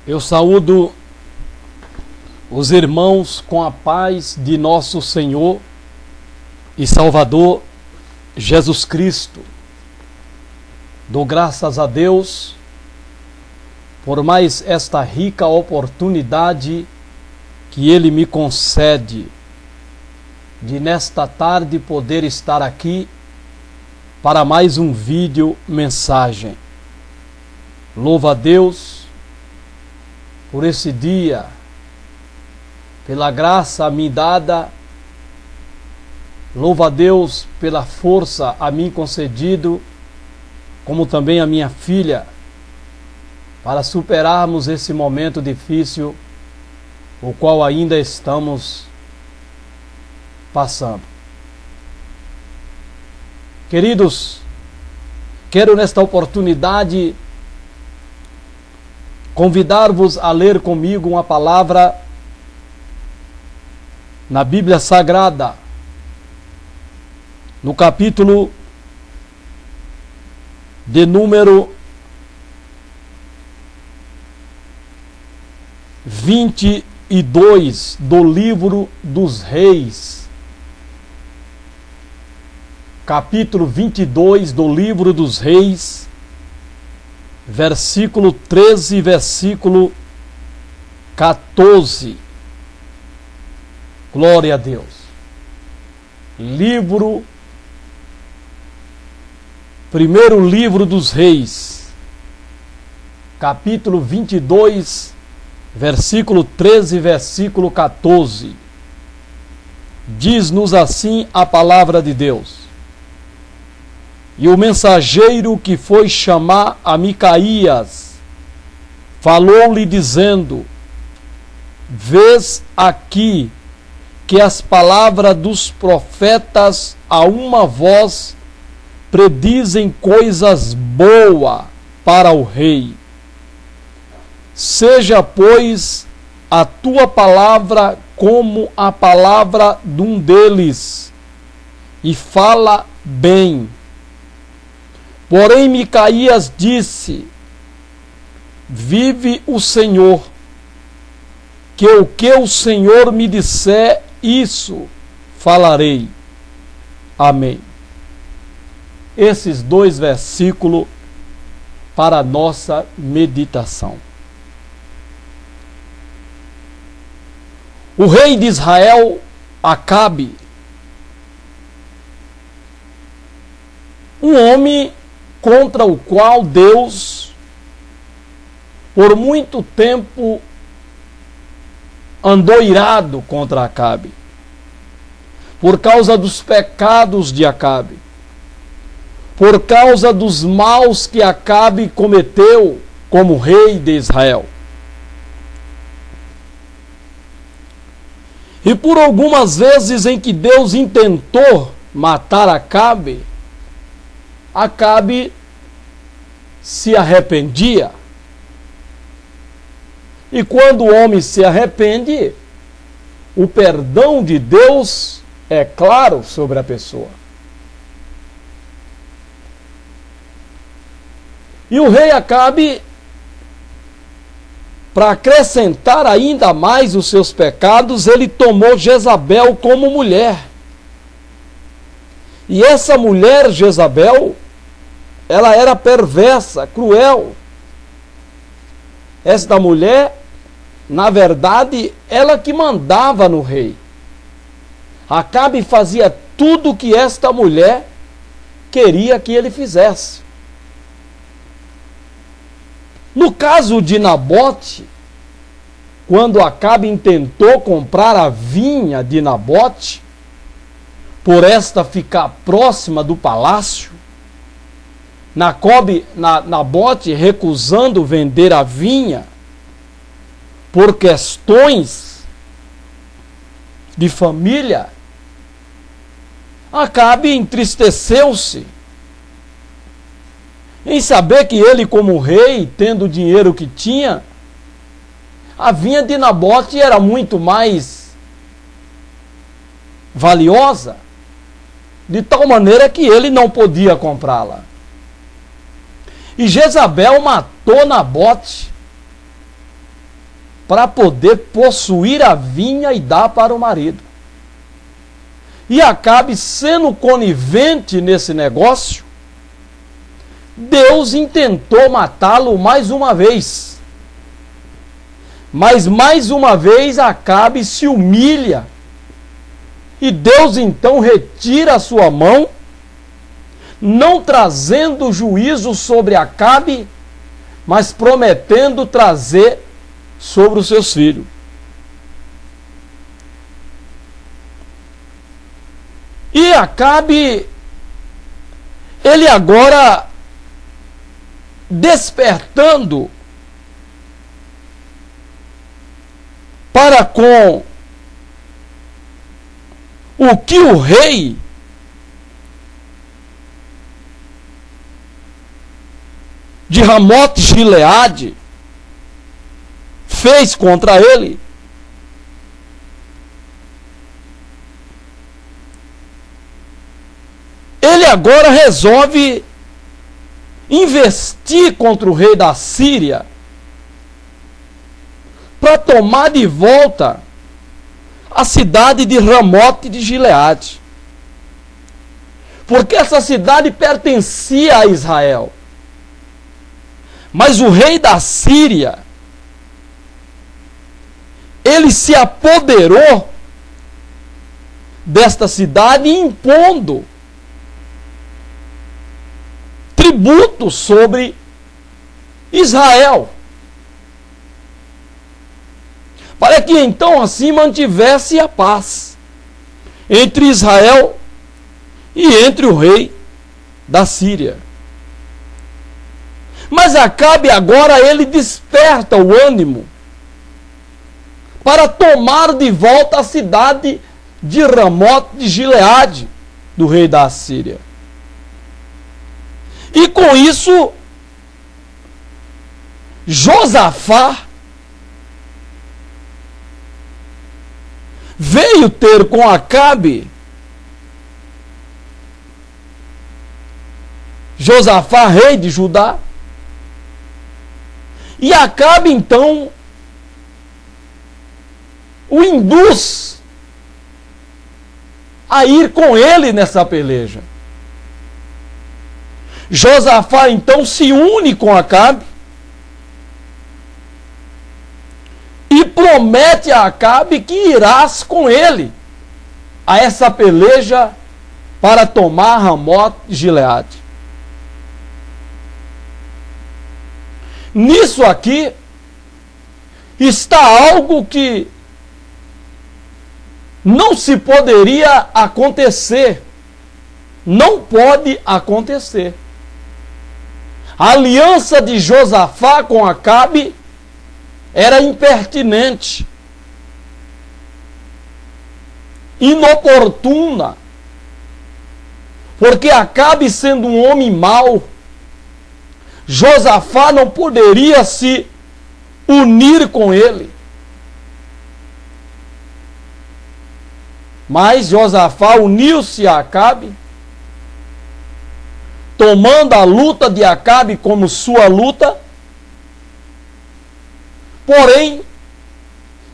Eu saúdo os irmãos com a paz de nosso Senhor e Salvador Jesus Cristo. Dou graças a Deus por mais esta rica oportunidade que Ele me concede de nesta tarde poder estar aqui para mais um vídeo mensagem. Louvo a Deus por esse dia, pela graça a mim dada. Louvo a Deus pela força a mim concedido, como também a minha filha, para superarmos esse momento difícil, o qual ainda estamos passando. Queridos, quero nesta oportunidade convidar-vos a ler comigo uma palavra na Bíblia Sagrada, no capítulo de número 22 do livro dos Reis. Capítulo 22 do livro dos Reis, versículo 13 e versículo 14. Glória a Deus. Primeiro livro dos Reis, capítulo 22, versículo 13 e versículo 14. Diz-nos assim a palavra de Deus: E o mensageiro que foi chamar a Micaías falou-lhe dizendo: Vês aqui que as palavras dos profetas a uma voz predizem coisas boas para o rei. Seja, pois, a tua palavra como a palavra de um deles, e fala bem. Porém Micaías disse: Vive o Senhor, que o Senhor me disser, isso falarei. Amém. Esses dois versículos para a nossa meditação. O rei de Israel, Acabe, um homem contra o qual Deus, por muito tempo, andou irado contra Acabe, por causa dos pecados de Acabe, por causa dos maus que Acabe cometeu como rei de Israel. E por algumas vezes em que Deus intentou matar Acabe, Acabe se arrependia. E quando o homem se arrepende, o perdão de Deus é claro sobre a pessoa. E o rei Acabe, para acrescentar ainda mais os seus pecados, ele tomou Jezabel como mulher. E essa mulher, Jezabel, ela era perversa, cruel. Esta mulher, na verdade, ela que mandava no rei. Acabe fazia tudo o que esta mulher queria que ele fizesse. No caso de Nabote, quando Acabe intentou comprar a vinha de Nabote, por esta ficar próxima do palácio, Nabote recusando vender a vinha por questões de família, Acabe entristeceu-se em saber que ele, como rei, tendo o dinheiro que tinha, a vinha de Nabote era muito mais valiosa, de tal maneira que ele não podia comprá-la. E Jezabel matou Nabote para poder possuir a vinha e dar para o marido. E Acabe, sendo conivente nesse negócio, Deus intentou matá-lo mais uma vez. Mas mais uma vez Acabe se humilha. E Deus então retira a sua mão, não trazendo juízo sobre Acabe, mas prometendo trazer sobre os seus filhos. E Acabe, ele agora despertando para com o que o rei de Ramote Gileade fez contra ele, ele agora resolve investir contra o rei da Síria para tomar de volta a cidade de Ramote de Gileade. Porque essa cidade pertencia a Israel. Mas o rei da Síria, ele se apoderou desta cidade impondo tributo sobre Israel, para que então assim mantivesse a paz entre Israel e entre o rei da Síria. Mas Acabe agora ele desperta o ânimo para tomar de volta a cidade de Ramote de Gileade do rei da Síria. E com isso, Josafá veio ter com Acabe, Josafá, rei de Judá, e Acabe então o induz a ir com ele nessa peleja. Josafá então se une com Acabe e promete a Acabe que irás com ele a essa peleja para tomar Ramote de Gileade. Nisso aqui está algo que não se poderia acontecer, não pode acontecer. A aliança de Josafá com Acabe era impertinente, inoportuna, porque Acabe, sendo um homem mau, Josafá não poderia se unir com ele. Mas Josafá uniu-se a Acabe, tomando a luta de Acabe como sua luta. Porém,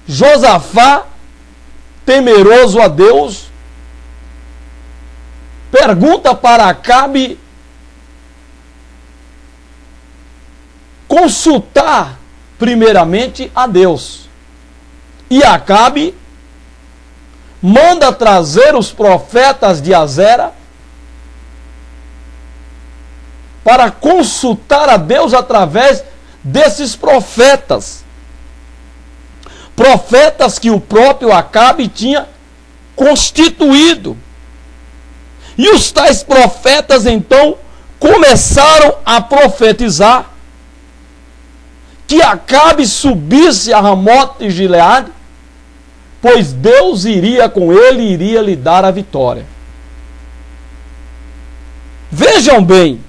Josafá, temeroso a Deus, pergunta para Acabe consultar primeiramente a Deus. E Acabe manda trazer os profetas de Azera para consultar a Deus através desses profetas. Profetas que o próprio Acabe tinha constituído. E os tais profetas então começaram a profetizar que Acabe subisse a Ramote de Gileade, pois Deus iria com ele e iria lhe dar a vitória. Vejam bem,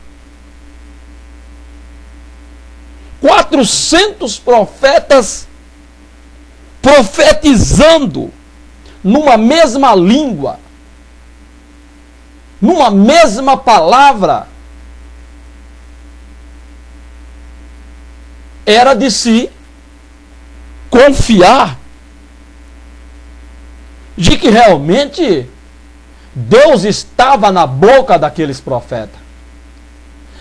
400 profetas profetizando numa mesma língua, numa mesma palavra, era de se confiar de que realmente Deus estava na boca daqueles profetas.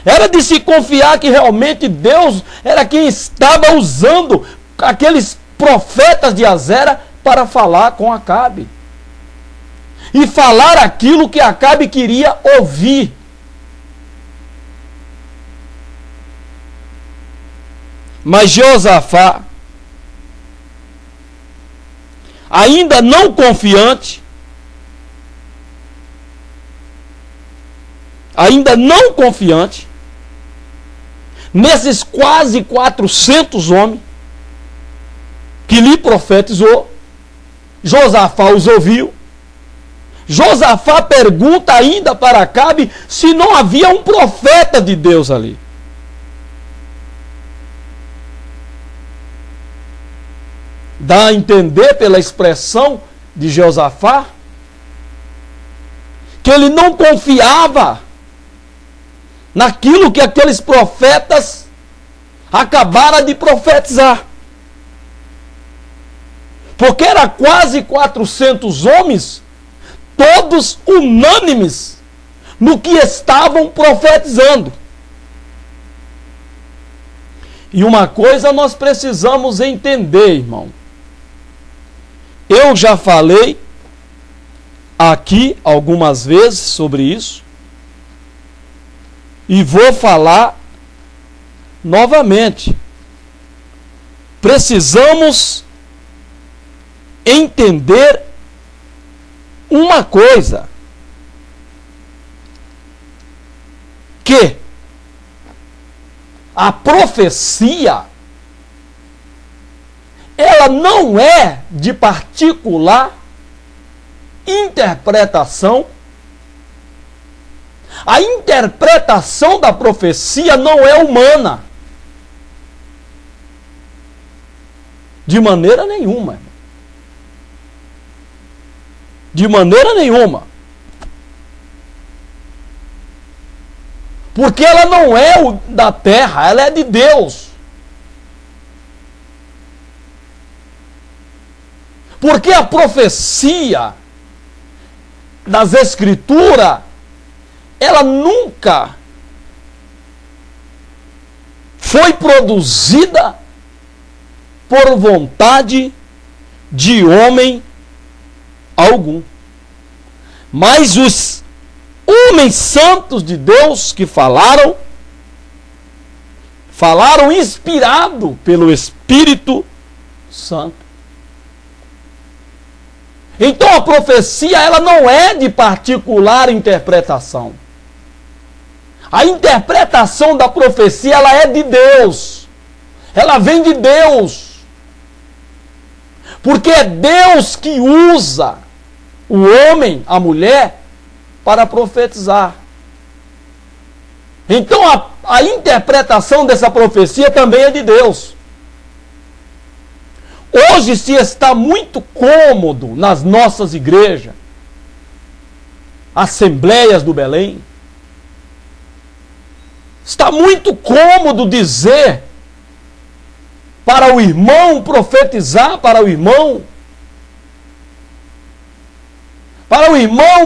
Era de se confiar que realmente Deus era quem estava usando aqueles profetas de Azera para falar com Acabe. E falar aquilo que Acabe queria ouvir. Mas Josafá, ainda não confiante, nesses quase 400 homens que lhe profetizou, Josafá os ouviu. Josafá pergunta ainda para Acabe se não havia um profeta de Deus ali. Dá a entender pela expressão de Josafá que ele não confiava naquilo que aqueles profetas acabaram de profetizar. Porque era quase 400 homens, todos unânimes no que estavam profetizando. E uma coisa nós precisamos entender, irmão. Eu já falei aqui algumas vezes sobre isso e vou falar novamente. Precisamos entender uma coisa, que a profecia ela não é de particular interpretação. A interpretação da profecia não é humana. De maneira nenhuma. De maneira nenhuma. Porque ela não é da terra, ela é de Deus. Porque a profecia das Escrituras, ela nunca foi produzida por vontade de homem algum. Mas os homens santos de Deus que falaram inspirado pelo Espírito Santo. Então a profecia ela não é de particular interpretação. A interpretação da profecia ela é de Deus. Ela vem de Deus. Porque é Deus que usa o homem, a mulher, para profetizar. Então a interpretação dessa profecia também é de Deus. Hoje se está muito cômodo nas nossas igrejas, assembleias do Belém, está muito cômodo dizer para o irmão, profetizar para o irmão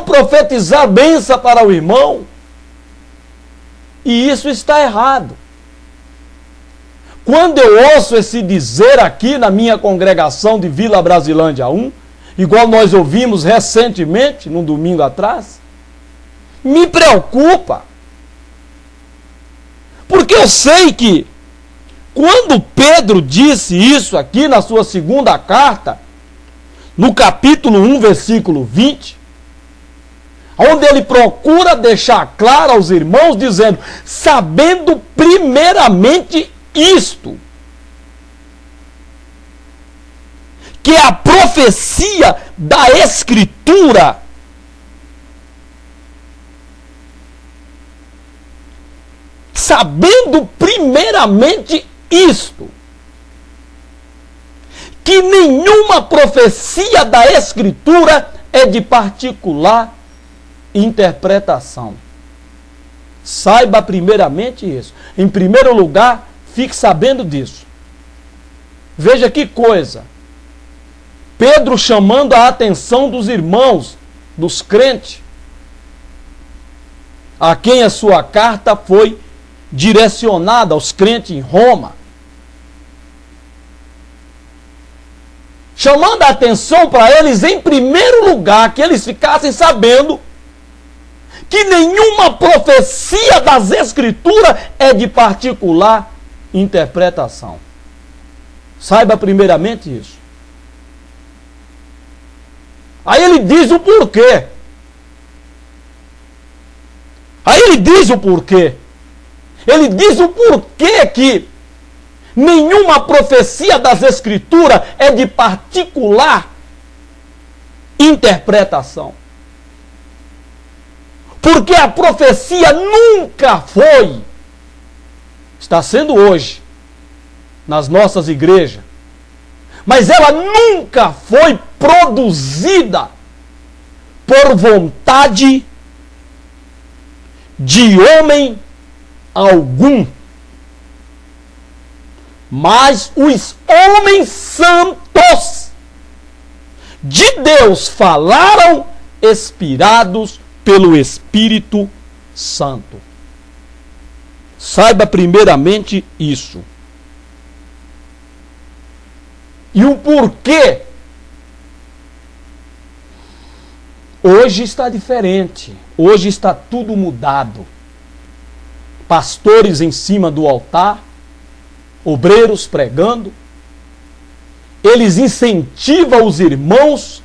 profetizar bênção para o irmão, e isso está errado. Quando eu ouço esse dizer aqui na minha congregação de Vila Brasilândia 1, igual nós ouvimos recentemente, num domingo atrás, me preocupa. Porque eu sei que quando Pedro disse isso aqui na sua segunda carta, no capítulo 1, versículo 20, onde ele procura deixar claro aos irmãos, dizendo, sabendo primeiramente isto, que a profecia da Escritura sabendo primeiramente isto, que nenhuma profecia da Escritura é de particular interpretação. Saiba primeiramente isso. Em primeiro lugar, fique sabendo disso. Veja que coisa. Pedro chamando a atenção dos irmãos, dos crentes, a quem a sua carta foi direcionada, aos crentes em Roma. Chamando a atenção para eles, em primeiro lugar, que eles ficassem sabendo que nenhuma profecia das Escrituras é de particular interpretação. Saiba primeiramente isso. Aí ele diz o porquê. Ele diz o porquê que nenhuma profecia das Escrituras é de particular interpretação. Porque a profecia nunca foi, está sendo hoje, nas nossas igrejas, mas ela nunca foi produzida por vontade de homem algum. Mas os homens santos de Deus falaram inspirados pelo Espírito Santo. Saiba primeiramente isso. E o porquê hoje está diferente. Hoje está tudo mudado. Pastores em cima do altar, obreiros pregando, eles incentivam os irmãos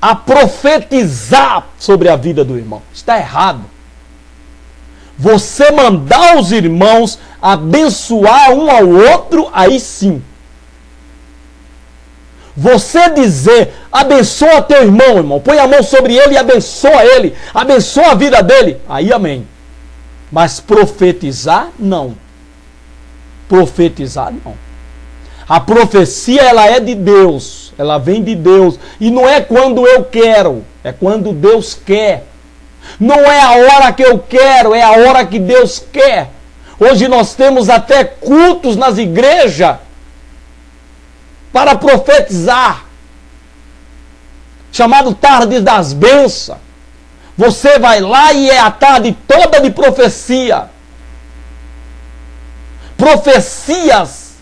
a profetizar sobre a vida do irmão. Está errado. Você mandar os irmãos abençoar um ao outro, aí sim. Você dizer, abençoa teu irmão, põe a mão sobre ele e abençoa a vida dele, aí amém. Mas profetizar, não. Profetizar, não. A profecia, ela é de Deus, ela vem de Deus, e não é quando eu quero, é quando Deus quer. Não é a hora que eu quero, é a hora que Deus quer. Hoje nós temos até cultos nas igrejas para profetizar, chamado Tarde das Bênçãos. Você vai lá e é a tarde toda de profecia. Profecias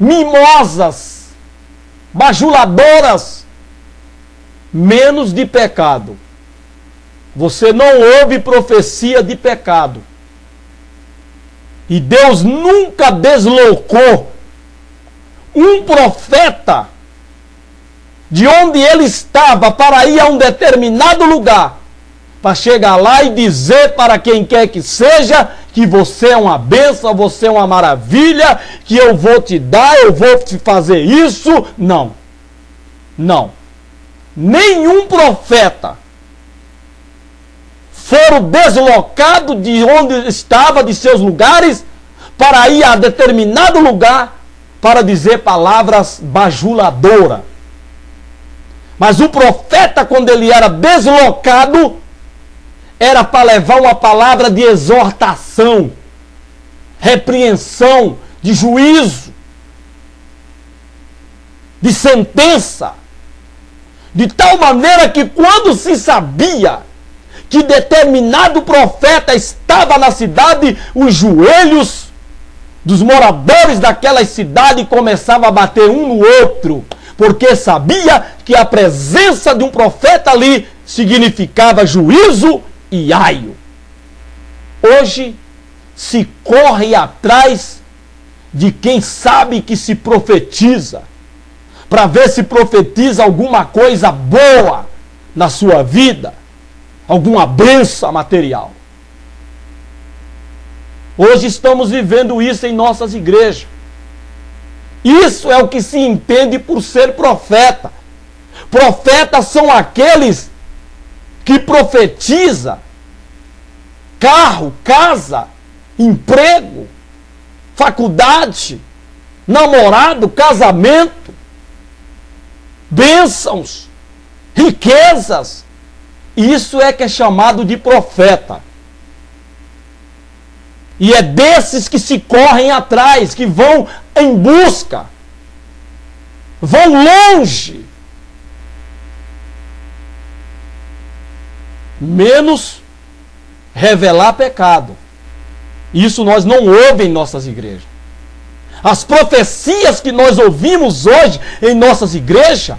mimosas, bajuladoras, menos de pecado. Você não ouve profecia de pecado. E Deus nunca deslocou um profeta de onde ele estava para ir a um determinado lugar, para chegar lá e dizer para quem quer que seja que você é uma bênção, você é uma maravilha, que eu vou te dar, eu vou te fazer isso. Não. Não. Nenhum profeta foram deslocados de onde estava, de seus lugares, para ir a determinado lugar para dizer palavras bajuladoras. Mas o profeta, quando ele era deslocado, era para levar uma palavra de exortação, repreensão, de juízo, de sentença. De tal maneira que quando se sabia que determinado profeta estava na cidade, os joelhos dos moradores daquela cidade começavam a bater um no outro, porque sabia que a presença de um profeta ali significava juízo e aio. Hoje se corre atrás de quem sabe que se profetiza, para ver se profetiza alguma coisa boa na sua vida, alguma bênção material. Hoje estamos vivendo isso em nossas igrejas. Isso é o que se entende por ser profeta. Profetas são aqueles que profetizam carro, casa, emprego, faculdade, namorado, casamento, bênçãos, riquezas. Isso é que é chamado de profeta. E é desses que se correm atrás, que vão em busca, vão longe, menos revelar pecado. Isso nós não ouvimos em nossas igrejas. As profecias que nós ouvimos hoje em nossas igrejas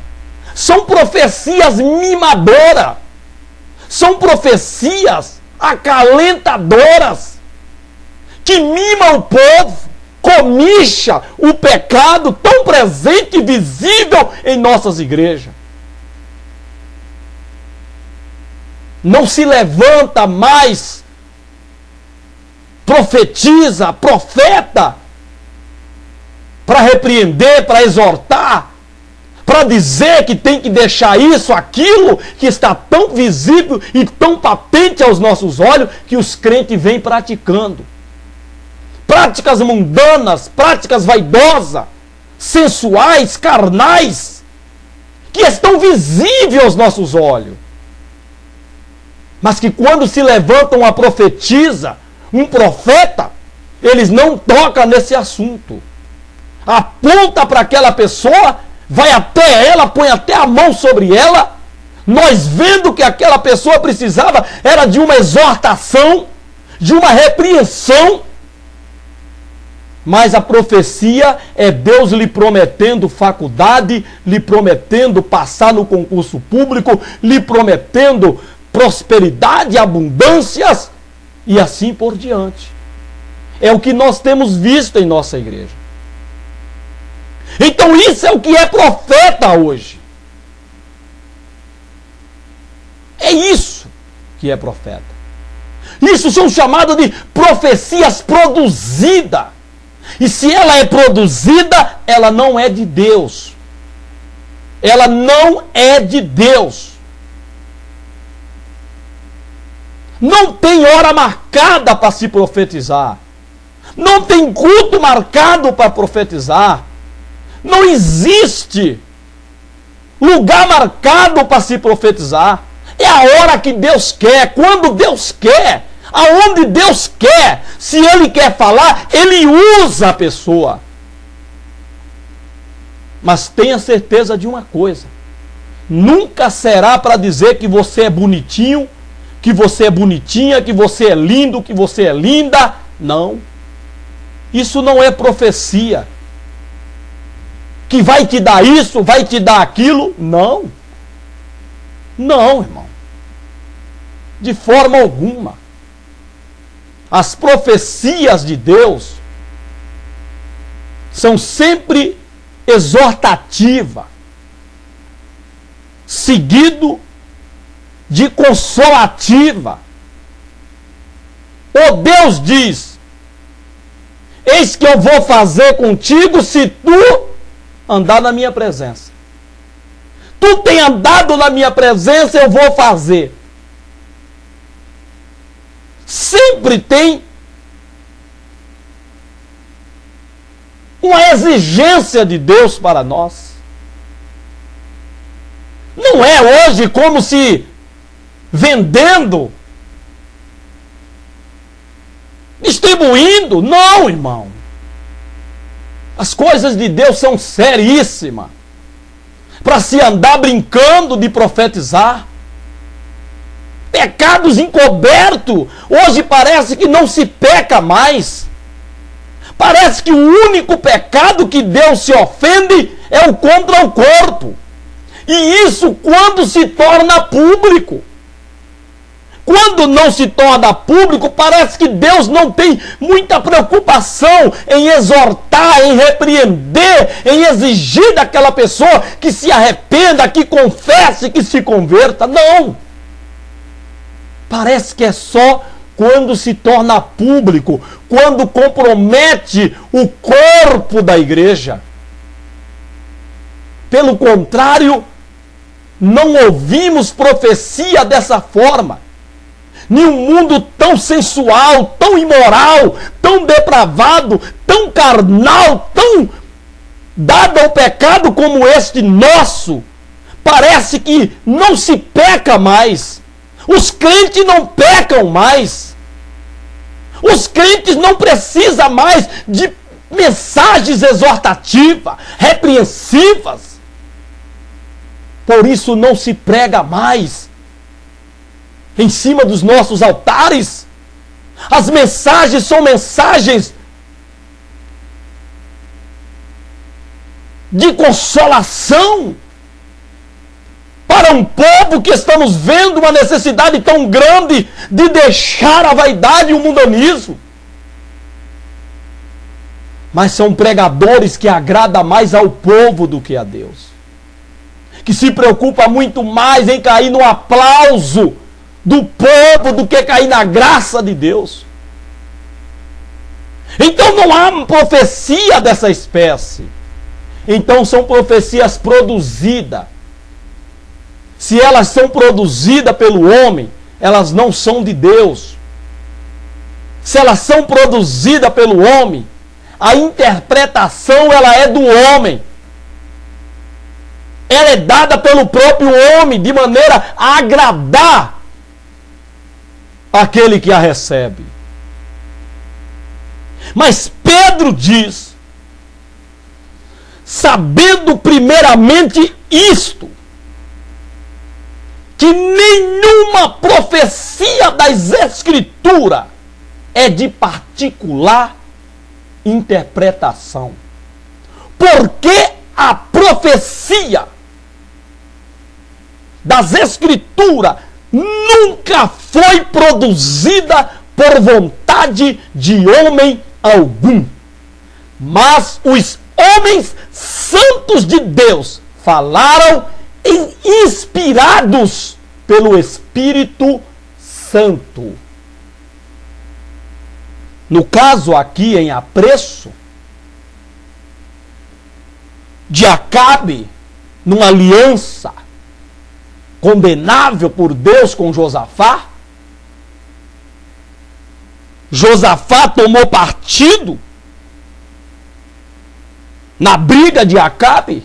são profecias mimadoras, são profecias acalentadoras, que mimam o povo, comicha o pecado tão presente e visível em nossas igrejas. Não se levanta mais profetiza, profeta, para repreender, para exortar, para dizer que tem que deixar isso, aquilo, que está tão visível e tão patente aos nossos olhos, que os crentes vêm praticando. Práticas mundanas, práticas vaidosas, sensuais, carnais, que estão visíveis aos nossos olhos. Mas que quando se levantam a profetiza, um profeta, eles não tocam nesse assunto. Aponta para aquela pessoa, vai até ela, põe até a mão sobre ela, nós vendo que aquela pessoa precisava era de uma exortação, de uma repreensão. Mas a profecia é Deus lhe prometendo faculdade, lhe prometendo passar no concurso público, lhe prometendo prosperidade, abundâncias e assim por diante. É o que nós temos visto em nossa igreja. Então isso é o que é profeta hoje. É isso que é profeta. Isso são chamadas de profecias produzidas. E se ela é produzida, ela não é de Deus. Ela não é de Deus. Não tem hora marcada para se profetizar. Não tem culto marcado para profetizar. Não existe lugar marcado para se profetizar. É a hora que Deus quer, quando Deus quer, aonde Deus quer. Se Ele quer falar, Ele usa a pessoa. Mas tenha certeza de uma coisa: nunca será para dizer que você é bonitinho, que você é bonitinha, que você é lindo, que você é linda. Não. Isso não é profecia. Que vai te dar isso, vai te dar aquilo. Não. Não, irmão. De forma alguma. As profecias de Deus são sempre exortativas, seguido de consolativa. O Deus diz: eis que eu vou fazer contigo se tu andar na minha presença. Tu tem andado na minha presença, eu vou fazer. Sempre tem uma exigência de Deus para nós. Não é hoje como se vendendo, distribuindo. Não, irmão. As coisas de Deus são seríssimas. Para se andar brincando de profetizar. Pecados encobertos. Hoje parece que não se peca mais. Parece que o único pecado que Deus se ofende é o contra o corpo. E isso quando se torna público. Quando não se torna público, parece que Deus não tem muita preocupação em exortar, em repreender, em exigir daquela pessoa que se arrependa, que confesse, que se converta. Não. Parece que é só quando se torna público, quando compromete o corpo da igreja. Pelo contrário, não ouvimos profecia dessa forma. Em um mundo tão sensual, tão imoral, tão depravado, tão carnal, tão dado ao pecado como este nosso, parece que não se peca mais. Os crentes não pecam mais. Os crentes não precisam mais de mensagens exortativas, repreensivas. Por isso não se prega mais em cima dos nossos altares. As mensagens são mensagens de consolação para um povo que estamos vendo uma necessidade tão grande de deixar a vaidade e o mundanismo. Mas são pregadores que agradam mais ao povo do que a Deus, que se preocupa muito mais em cair no aplauso do povo do que cair na graça de Deus. Então não há profecia dessa espécie. Então são profecias produzidas. Se elas são produzidas pelo homem, elas não são de Deus. Se elas são produzidas pelo homem, a interpretação ela é do homem. Ela é dada pelo próprio homem, de maneira a agradar aquele que a recebe. Mas Pedro diz, sabendo primeiramente isto, que nenhuma profecia das Escrituras é de particular interpretação. Porque a profecia das Escrituras nunca foi produzida por vontade de homem algum. Mas os homens santos de Deus falaram inspirados pelo Espírito Santo. No caso aqui em apreço de Acabe, numa aliança condenável por Deus com Josafá, Josafá tomou partido na briga de Acabe,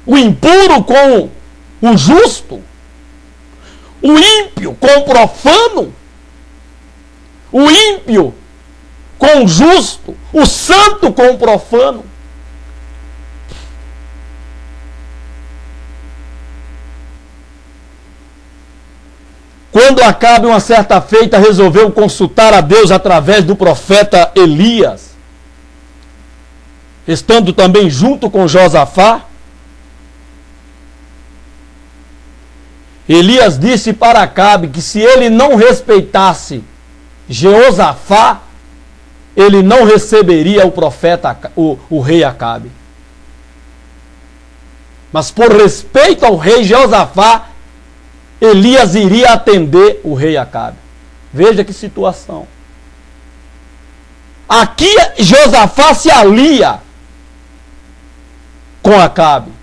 o impuro com o justo, o ímpio com o profano, o ímpio com o justo, o santo com o profano. Quando Acabe, uma certa feita, resolveu consultar a Deus através do profeta Elias, estando também junto com Josafá, Elias disse para Acabe que se ele não respeitasse Jeosafá, ele não receberia o profeta, o rei Acabe. Mas por respeito ao rei Jeosafá, Elias iria atender o rei Acabe. Veja que situação. Aqui Josafá se alia com Acabe.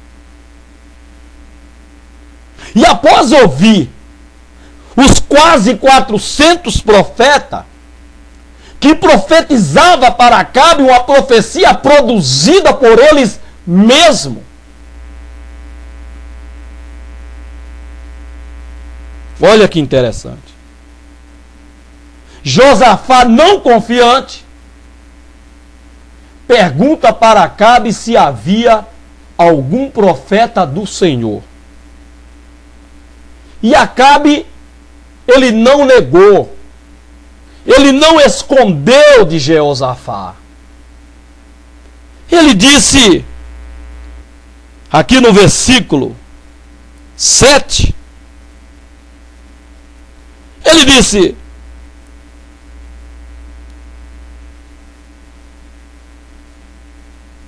E após ouvir os quase 400 profetas que profetizava para Acabe uma profecia produzida por eles mesmos, olha que interessante. Josafá, não confiante, pergunta para Acabe se havia algum profeta do Senhor. E Acabe, ele não negou, ele não escondeu de Jeosafá. Ele disse, aqui no versículo 7, ele disse,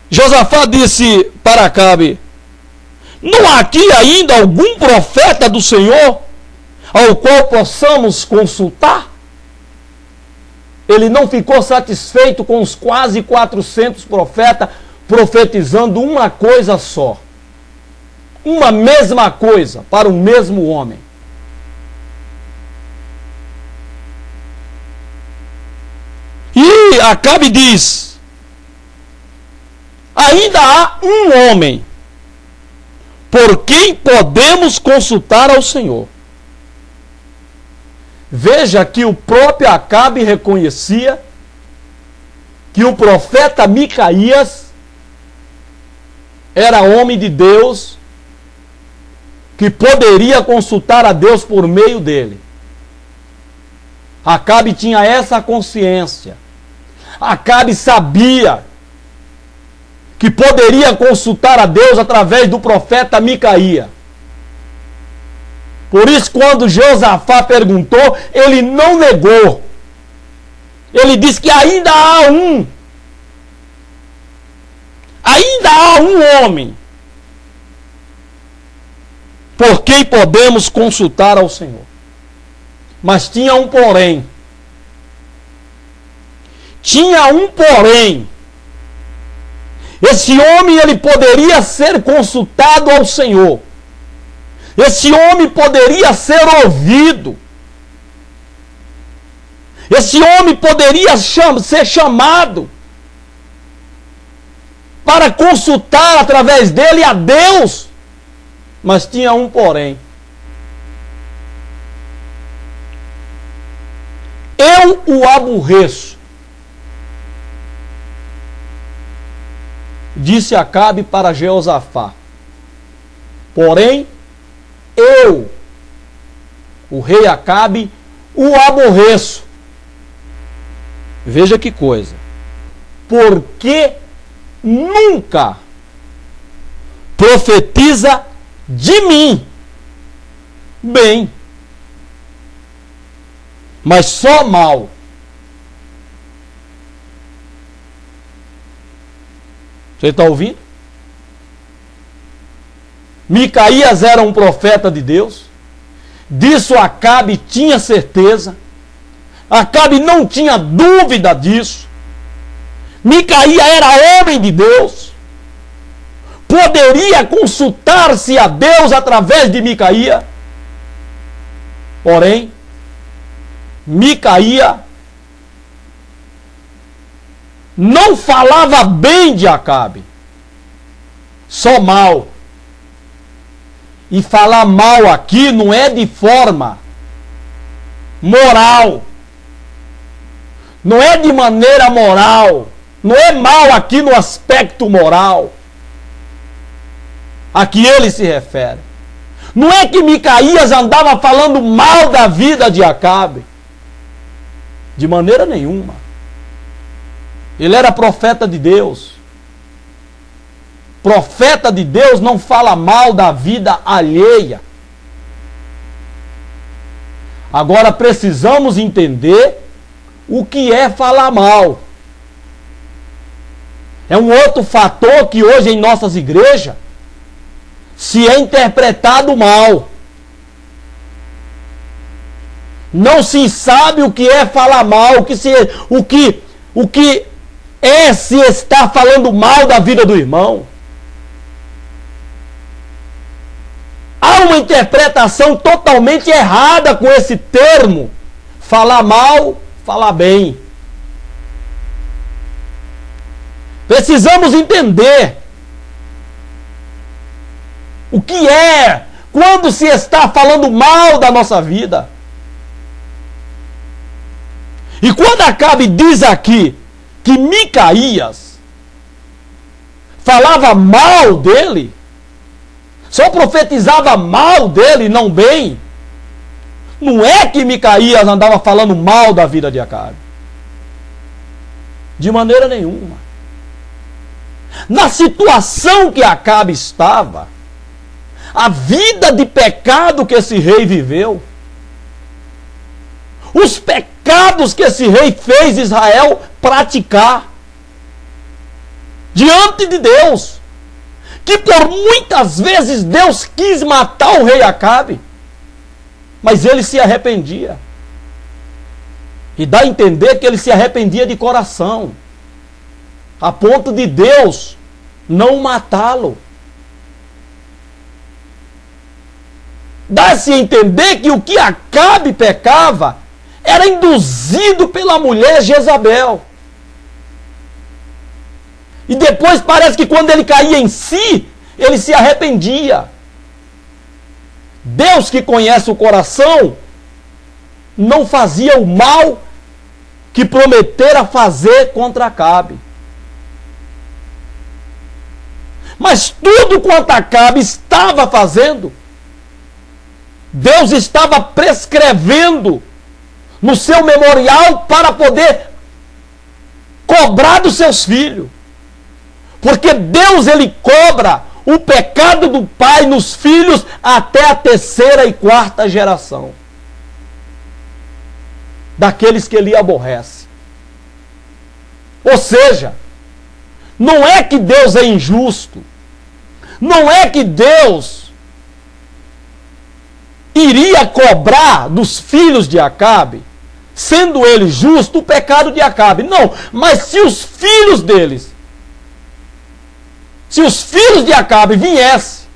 Josafá disse para Acabe, não há aqui ainda algum profeta do Senhor ao qual possamos consultar? Ele não ficou satisfeito com os quase 400 profetas profetizando uma coisa só. Uma mesma coisa para o mesmo homem. E Acabe diz, ainda há um homem por quem podemos consultar ao Senhor. Veja que o próprio Acabe reconhecia que o profeta Micaías era homem de Deus, que poderia consultar a Deus por meio dele. Acabe tinha essa consciência. Acabe sabia que poderia consultar a Deus através do profeta Micaías. Por isso, quando Jeosafá perguntou, ele não negou. Ele disse que ainda há um homem por quem podemos consultar ao Senhor. Mas tinha um porém. Esse homem, ele poderia ser consultado ao Senhor. Esse homem poderia ser ouvido. Esse homem poderia ser chamado para consultar através dele a Deus. Mas tinha um porém. Eu o aborreço, disse Acabe para Jeosafá. Porém, eu, o rei Acabe, o aborreço. Veja que coisa. Porque nunca profetiza de mim bem, mas só mal. Você está ouvindo? Micaías era um profeta de Deus. Disso Acabe tinha certeza. Acabe não tinha dúvida disso. Micaías era homem de Deus. Poderia consultar-se a Deus através de Micaías. Porém, Micaías não falava bem de Acabe, só mal. E falar mal aqui não é de forma moral, não é de maneira moral, não é mal aqui no aspecto moral a que ele se refere. Não é que Micaías andava falando mal da vida de Acabe, de maneira nenhuma. Ele era profeta de Deus. Profeta de Deus não fala mal da vida alheia. Agora precisamos entender o que é falar mal. É um outro fator que hoje em nossas igrejas se é interpretado mal. Não se sabe o que é falar mal, o que é se está falando mal da vida do irmão. Há uma interpretação totalmente errada com esse termo. Falar mal, falar bem. Precisamos entender o que é quando se está falando mal da nossa vida. E quando Acabe diz aqui que Micaías falava mal dele, só profetizava mal dele, não bem, não é que Micaías andava falando mal da vida de Acabe. De maneira nenhuma. Na situação que Acabe estava, a vida de pecado que esse rei viveu, os pecados que esse rei fez Israel praticar diante de Deus, que por muitas vezes Deus quis matar o rei Acabe, mas ele se arrependia. E dá a entender que ele se arrependia de coração, a ponto de Deus não matá-lo. Dá-se a entender que o que Acabe pecava era induzido pela mulher Jezabel. E depois parece que quando ele caía em si, ele se arrependia. Deus, que conhece o coração, não fazia o mal que prometera fazer contra Acabe. Mas tudo quanto Acabe estava fazendo, Deus estava prescrevendo no seu memorial para poder cobrar dos seus filhos. Porque Deus, ele cobra o pecado do pai nos filhos até a 3ª e 4ª geração daqueles que ele aborrece. Ou seja, não é que Deus é injusto, não é que Deus iria cobrar dos filhos de Acabe, sendo ele justo, o pecado de Acabe. Não, mas se os filhos deles, se os filhos de Acabe viessem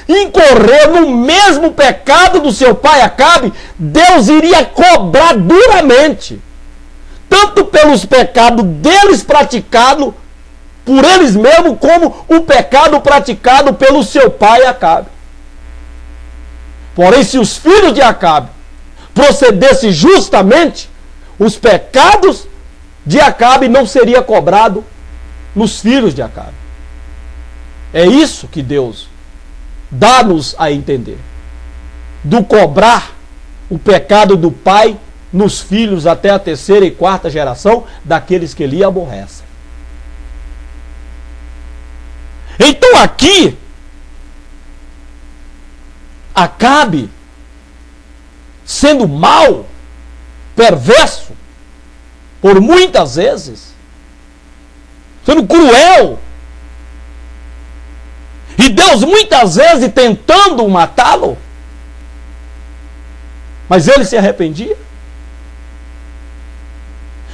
incorrer no mesmo pecado do seu pai Acabe, Deus iria cobrar duramente, tanto pelos pecados deles praticados por eles mesmos, como o pecado praticado pelo seu pai Acabe. Porém, se os filhos de Acabe procedessem justamente, os pecados de Acabe não seriam cobrados nos filhos de Acabe. É isso que Deus dá-nos a entender. Do cobrar o pecado do pai nos filhos até a 3ª e 4ª geração daqueles que lhe aborrecem. Então aqui, Acabe, sendo mau, perverso, por muitas vezes, sendo cruel, e Deus muitas vezes tentando matá-lo, mas ele se arrependia.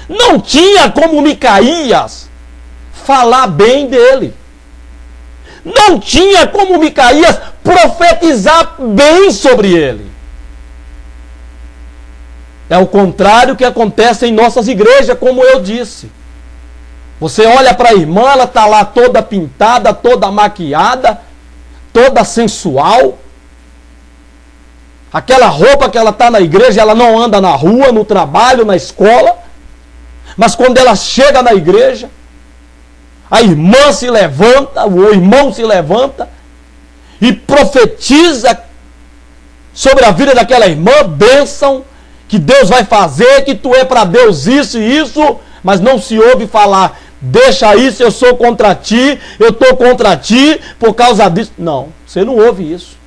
Não tinha como Micaías falar bem dele. Não tinha como Micaías profetizar bem sobre ele. É o contrário que acontece em nossas igrejas, como eu disse. Você olha para a irmã, ela está lá toda pintada, toda maquiada, toda sensual. Aquela roupa que ela está na igreja, ela não anda na rua, no trabalho, na escola. Mas quando ela chega na igreja, a irmã se levanta, o irmão se levanta e profetiza sobre a vida daquela irmã, bênção, que Deus vai fazer, que tu é para Deus isso e isso, mas não se ouve falar, deixa isso, eu sou contra ti, eu estou contra ti por causa disso. Não, você não ouve isso.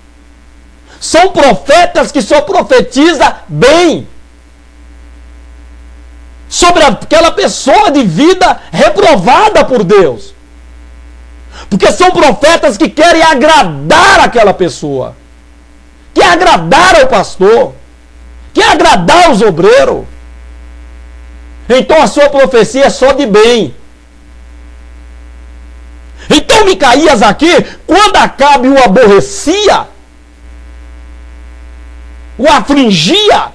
São profetas que só profetizam bem sobre aquela pessoa de vida reprovada por Deus. Porque são profetas que querem agradar aquela pessoa, quer agradar ao pastor, quer agradar os obreiros. Então a sua profecia é só de bem. Então Micaías aqui, quando Acabe o aborrecia, o afligia,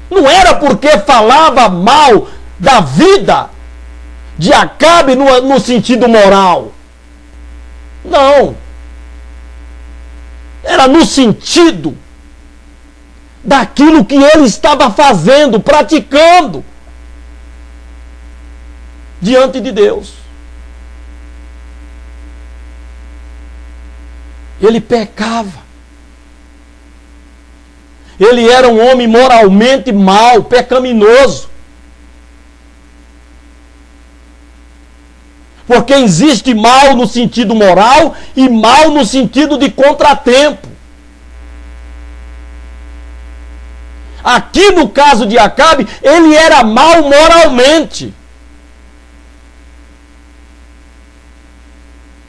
não era porque falava mal da vida de Acabe no sentido moral. Não. Era no sentido daquilo que ele estava fazendo, praticando diante de Deus. Ele pecava. Ele era um homem moralmente mau, pecaminoso. Porque existe mal no sentido moral e mal no sentido de contratempo. Aqui no caso de Acabe, ele era mau moralmente.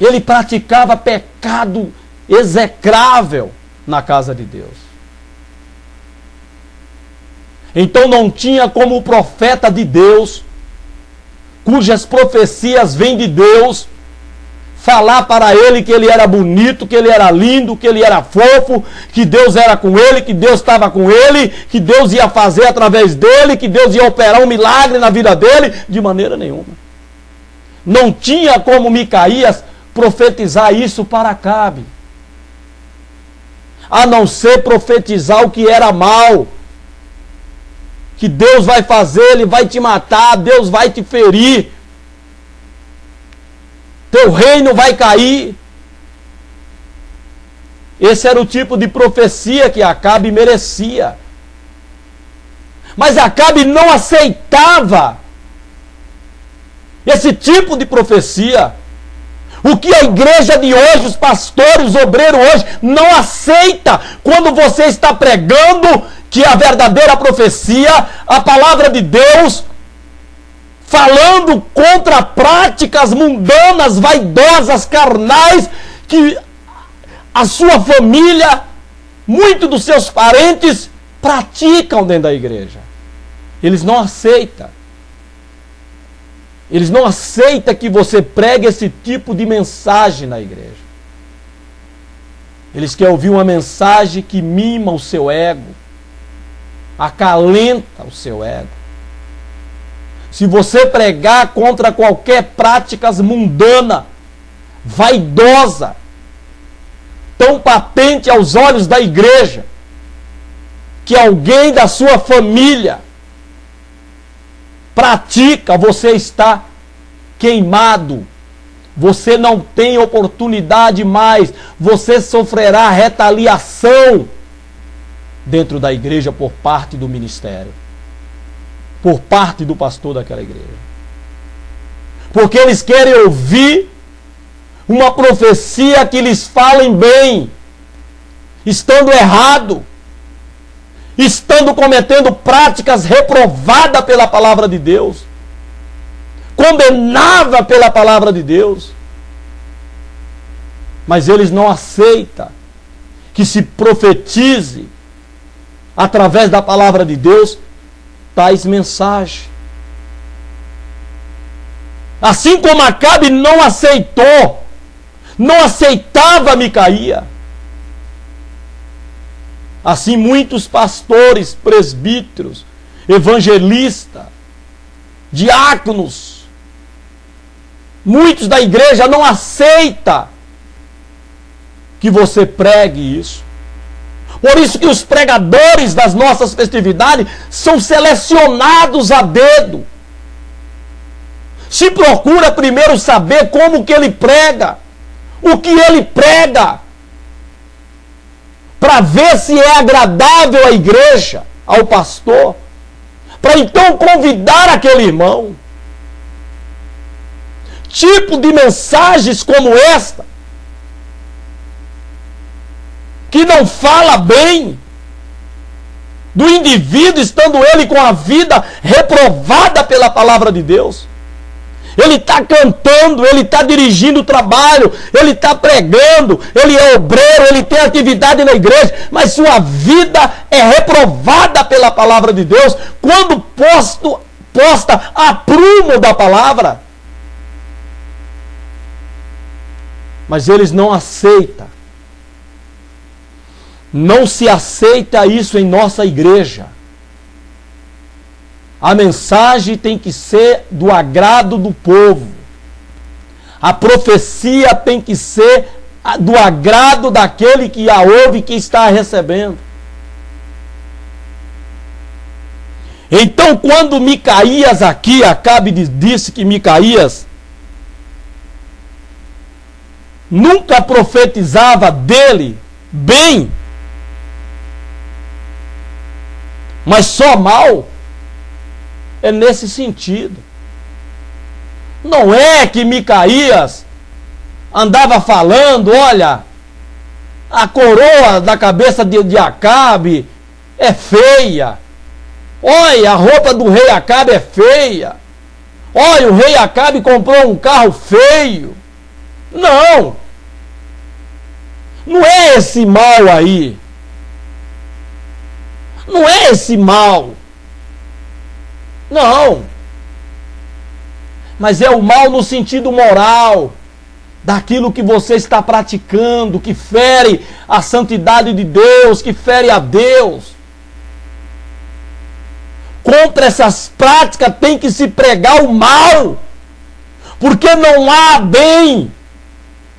Ele praticava pecado execrável na casa de Deus. Então não tinha como o profeta de Deus, cujas profecias vêm de Deus, falar para ele que ele era bonito, que ele era lindo, que ele era fofo, que Deus era com ele, que Deus estava com ele, que Deus ia fazer através dele, que Deus ia operar um milagre na vida dele, de maneira nenhuma. Não tinha como Micaías profetizar isso para Acabe. a não ser profetizar o que era mal. Que Deus vai fazer, Ele vai te matar, Deus vai te ferir. Teu reino vai cair. Esse era o tipo de profecia que Acabe merecia. Mas Acabe não aceitava esse tipo de profecia. O que a igreja de hoje, os pastores, os obreiros hoje, não aceita quando você está pregando que a verdadeira profecia, a palavra de Deus, falando contra práticas mundanas, vaidosas, carnais, que a sua família, muitos dos seus parentes praticam dentro da igreja. Eles não aceitam. Eles não aceitam que você pregue esse tipo de mensagem na igreja. Eles querem ouvir uma mensagem que mima o seu ego, acalenta o seu ego. Se você pregar contra qualquer prática mundana, vaidosa, tão patente aos olhos da igreja, que alguém da sua família pratica, você está queimado. Você não tem oportunidade mais. Você sofrerá retaliação dentro da igreja por parte do ministério, por parte do pastor daquela igreja. Porque eles querem ouvir uma profecia que lhes falem bem, estando errado, estando cometendo práticas reprovadas pela palavra de Deus, condenada pela palavra de Deus. Mas eles não aceitam que se profetize através da palavra de Deus tais mensagens. Assim como Acabe não aceitou, não aceitava Micaías, assim muitos pastores, presbíteros, evangelistas, diáconos, muitos da igreja não aceitam que você pregue isso. Por isso que os pregadores das nossas festividades são selecionados a dedo. Se procura primeiro saber como que ele prega, o que ele prega, para ver se é agradável à igreja, ao pastor, para então convidar aquele irmão. Tipo de mensagens como esta, que não fala bem do indivíduo, estando ele com a vida reprovada pela palavra de Deus. Ele está cantando, ele está dirigindo o trabalho, ele está pregando, ele é obreiro, ele tem atividade na igreja, mas sua vida é reprovada pela palavra de Deus, quando posta a prumo da palavra. Mas eles não aceitam. Não se aceita isso em nossa igreja. A mensagem tem que ser do agrado do povo. A profecia tem que ser do agrado daquele que a ouve e que está recebendo. Então, quando Micaías aqui, Acabe disse que Micaías nunca profetizava dele bem, mas só mal, é nesse sentido. Não é que Micaías andava falando, olha, a coroa da cabeça de Acabe é feia. Olha, a roupa do rei Acabe é feia. Olha, o rei Acabe comprou um carro feio. Não. Não é esse mal aí. Não é esse mal. Não. Mas é o mal no sentido moral, daquilo que você está praticando, que fere a santidade de Deus, que fere a Deus. Contra essas práticas tem que se pregar o mal, porque não há bem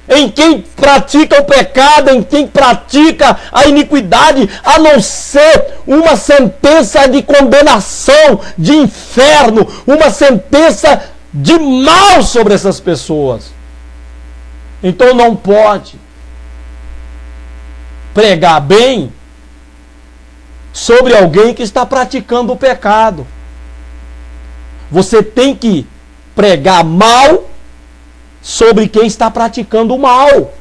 em quem pratica o pecado, em quem pratica a iniquidade, a não ser uma sentença de condenação, de inferno, uma sentença de mal sobre essas pessoas. Então não pode pregar bem sobre alguém que está praticando o pecado. Você tem que pregar mal sobre quem está praticando o mal.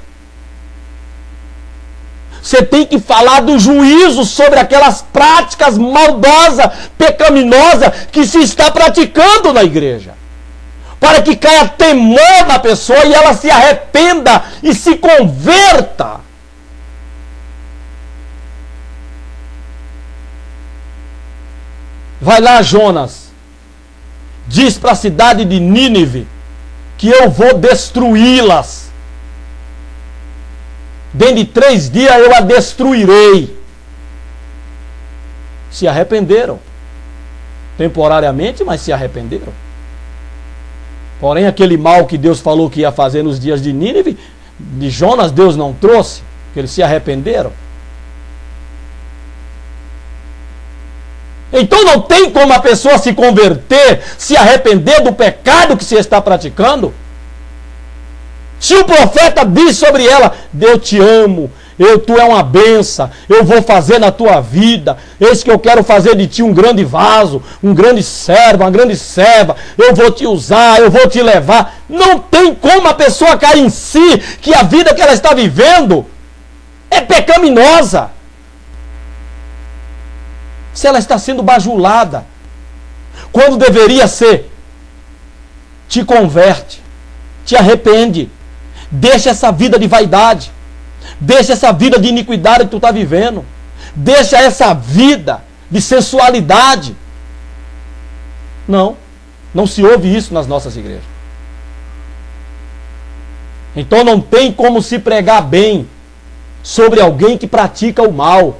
Você tem que falar do juízo sobre aquelas práticas maldosas, pecaminosas que se está praticando na igreja. Para que caia temor na pessoa e ela se arrependa e se converta. Vai lá, Jonas, diz para a cidade de Nínive que eu vou destruí-las. Dentro de 3 dias eu a destruirei. Se arrependeram. Temporariamente, mas se arrependeram. Porém, aquele mal que Deus falou que ia fazer nos dias de Nínive, de Jonas, Deus não trouxe, porque eles se arrependeram. Então não tem como a pessoa se converter, se arrepender do pecado que se está praticando. Se o profeta diz sobre ela, eu te amo, tu é uma benção, eu vou fazer na tua vida, eis que eu quero fazer de ti um grande vaso, um grande servo, uma grande serva, eu vou te usar, eu vou te levar. Não tem como a pessoa cair em si, que a vida que ela está vivendo é pecaminosa. Se ela está sendo bajulada, quando deveria ser, te converte, te arrepende, deixa essa vida de vaidade, deixa essa vida de iniquidade que tu está vivendo, deixa essa vida de sensualidade. Não se ouve isso nas nossas igrejas. Então não tem como se pregar bem sobre alguém que pratica o mal.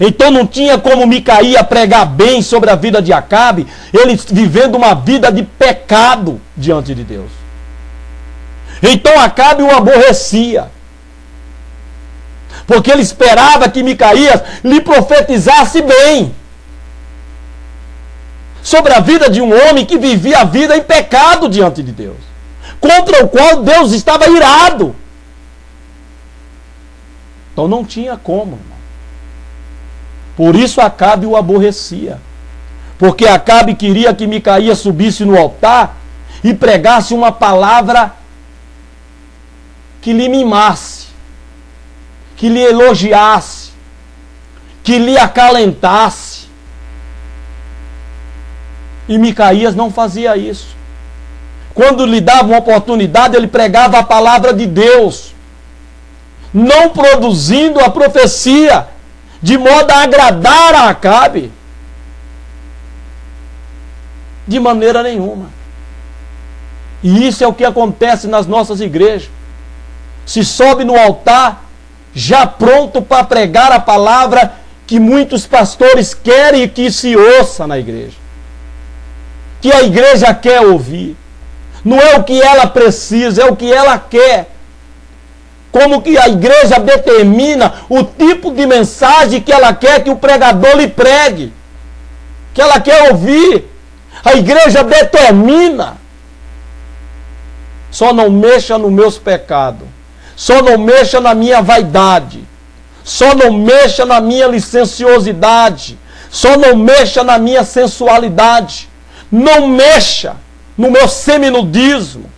Então não tinha como Micaía pregar bem sobre a vida de Acabe, ele vivendo uma vida de pecado diante de Deus. Então Acabe o aborrecia, porque ele esperava que Micaías lhe profetizasse bem sobre a vida de um homem que vivia a vida em pecado diante de Deus, contra o qual Deus estava irado. Então não tinha como, irmão. Por isso Acabe o aborrecia, porque Acabe queria que Micaías subisse no altar e pregasse uma palavra que lhe mimasse, que lhe elogiasse, que lhe acalentasse. E Micaías não fazia isso. Quando lhe dava uma oportunidade, ele pregava a palavra de Deus, não produzindo a profecia de modo a agradar a Acabe. De maneira nenhuma. E isso é o que acontece nas nossas igrejas. Se sobe no altar, já pronto para pregar a palavra que muitos pastores querem que se ouça na igreja. Que a igreja quer ouvir. Não é o que ela precisa, é o que ela quer. Como que a igreja determina o tipo de mensagem que ela quer que o pregador lhe pregue, que ela quer ouvir. A igreja determina. Só não mexa nos meus pecados, só não mexa na minha vaidade, só não mexa na minha licenciosidade, só não mexa na minha sensualidade, não mexa no meu seminudismo,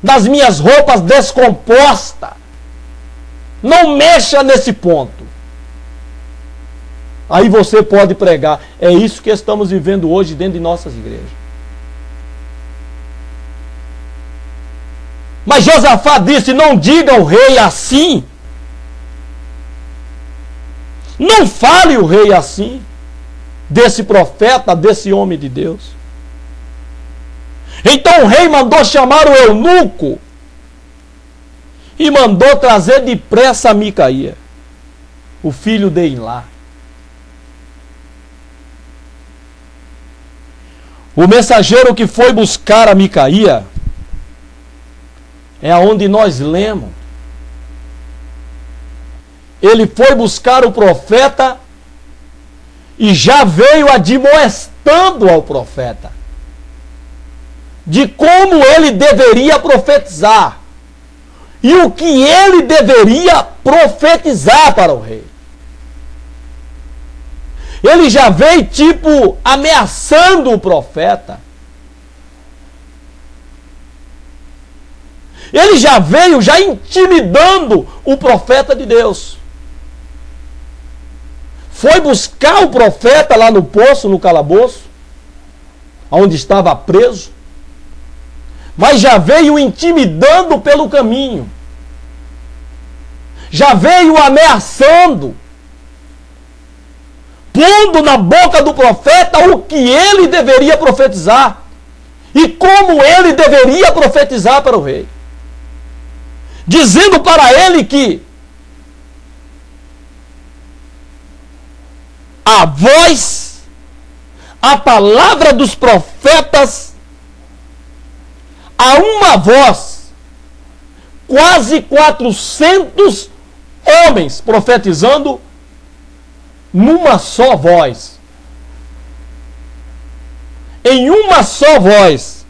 das minhas roupas descompostas. Não mexa nesse ponto. Aí você pode pregar. É isso que estamos vivendo hoje dentro de nossas igrejas. Mas Josafá disse, não diga ao rei assim. Não fale o rei assim, desse profeta, desse homem de Deus. Então o rei mandou chamar o eunuco e mandou trazer depressa a Micaía, o filho de Imlá. O mensageiro que foi buscar a Micaía É aonde nós lemos. Ele foi buscar o profeta e já veio admoestando ao profeta de como ele deveria profetizar e o que ele deveria profetizar para o rei. Ele já veio tipo ameaçando o profeta. Ele já veio já intimidando o profeta de Deus. Foi buscar o profeta lá no poço, no calabouço, onde estava preso, mas já veio intimidando pelo caminho. Já veio ameaçando, pondo na boca do profeta o que ele deveria profetizar e como ele deveria profetizar para o rei. Dizendo para ele que a voz, a palavra dos profetas, a uma voz, quase 400 homens profetizando numa só voz. Em uma só voz.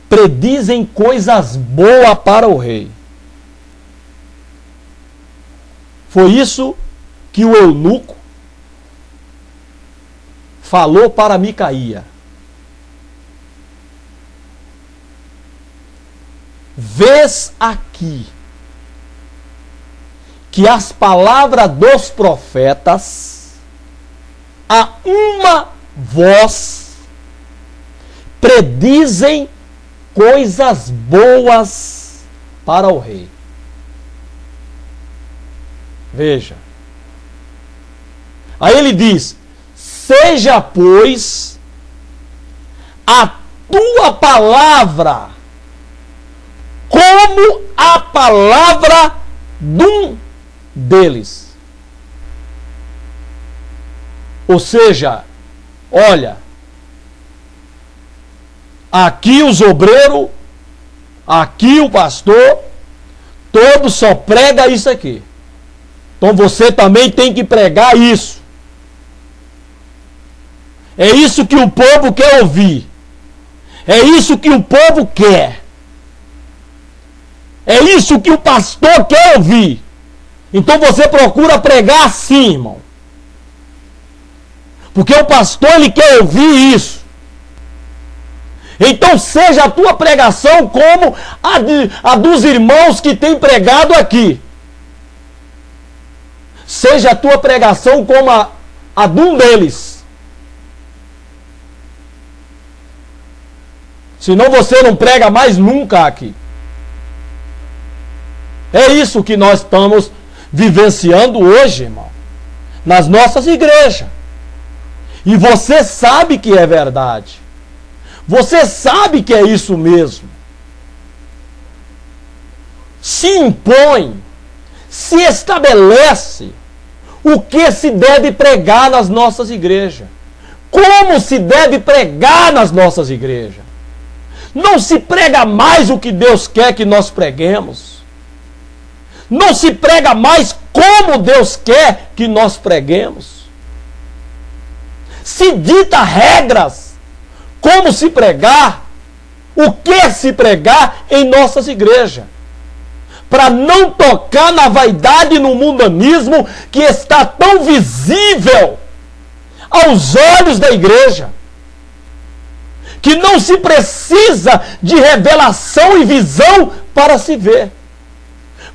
Predizem coisas boas para o rei. Foi isso que o eunuco falou para Micaía. Vês aqui que as palavras dos profetas, a uma voz, predizem coisas boas para o rei. Veja. Aí ele diz: seja, pois, a tua palavra como a palavra de um deles. Ou seja, olha, aqui os obreiros, aqui o pastor, todos só prega isso aqui. Então você também tem que pregar isso. É isso que o povo quer ouvir. É isso que o povo quer. É isso que o pastor quer ouvir. Então você procura pregar assim, irmão. Porque o pastor, ele quer ouvir isso. Então seja a tua pregação como a dos irmãos que tem pregado aqui. Seja a tua pregação como a de um deles. Senão você não prega mais nunca aqui. É isso que nós estamos vivenciando hoje, irmão. Nas nossas igrejas. E você sabe que é verdade. Você sabe que é isso mesmo. Se impõe, se estabelece o que se deve pregar nas nossas igrejas. Como se deve pregar nas nossas igrejas. Não se prega mais o que Deus quer que nós preguemos. Não se prega mais como Deus quer que nós preguemos. Se dita regras como se pregar, o que se pregar em nossas igrejas. Para não tocar na vaidade e no mundanismo que está tão visível aos olhos da igreja. Que não se precisa de revelação e visão para se ver.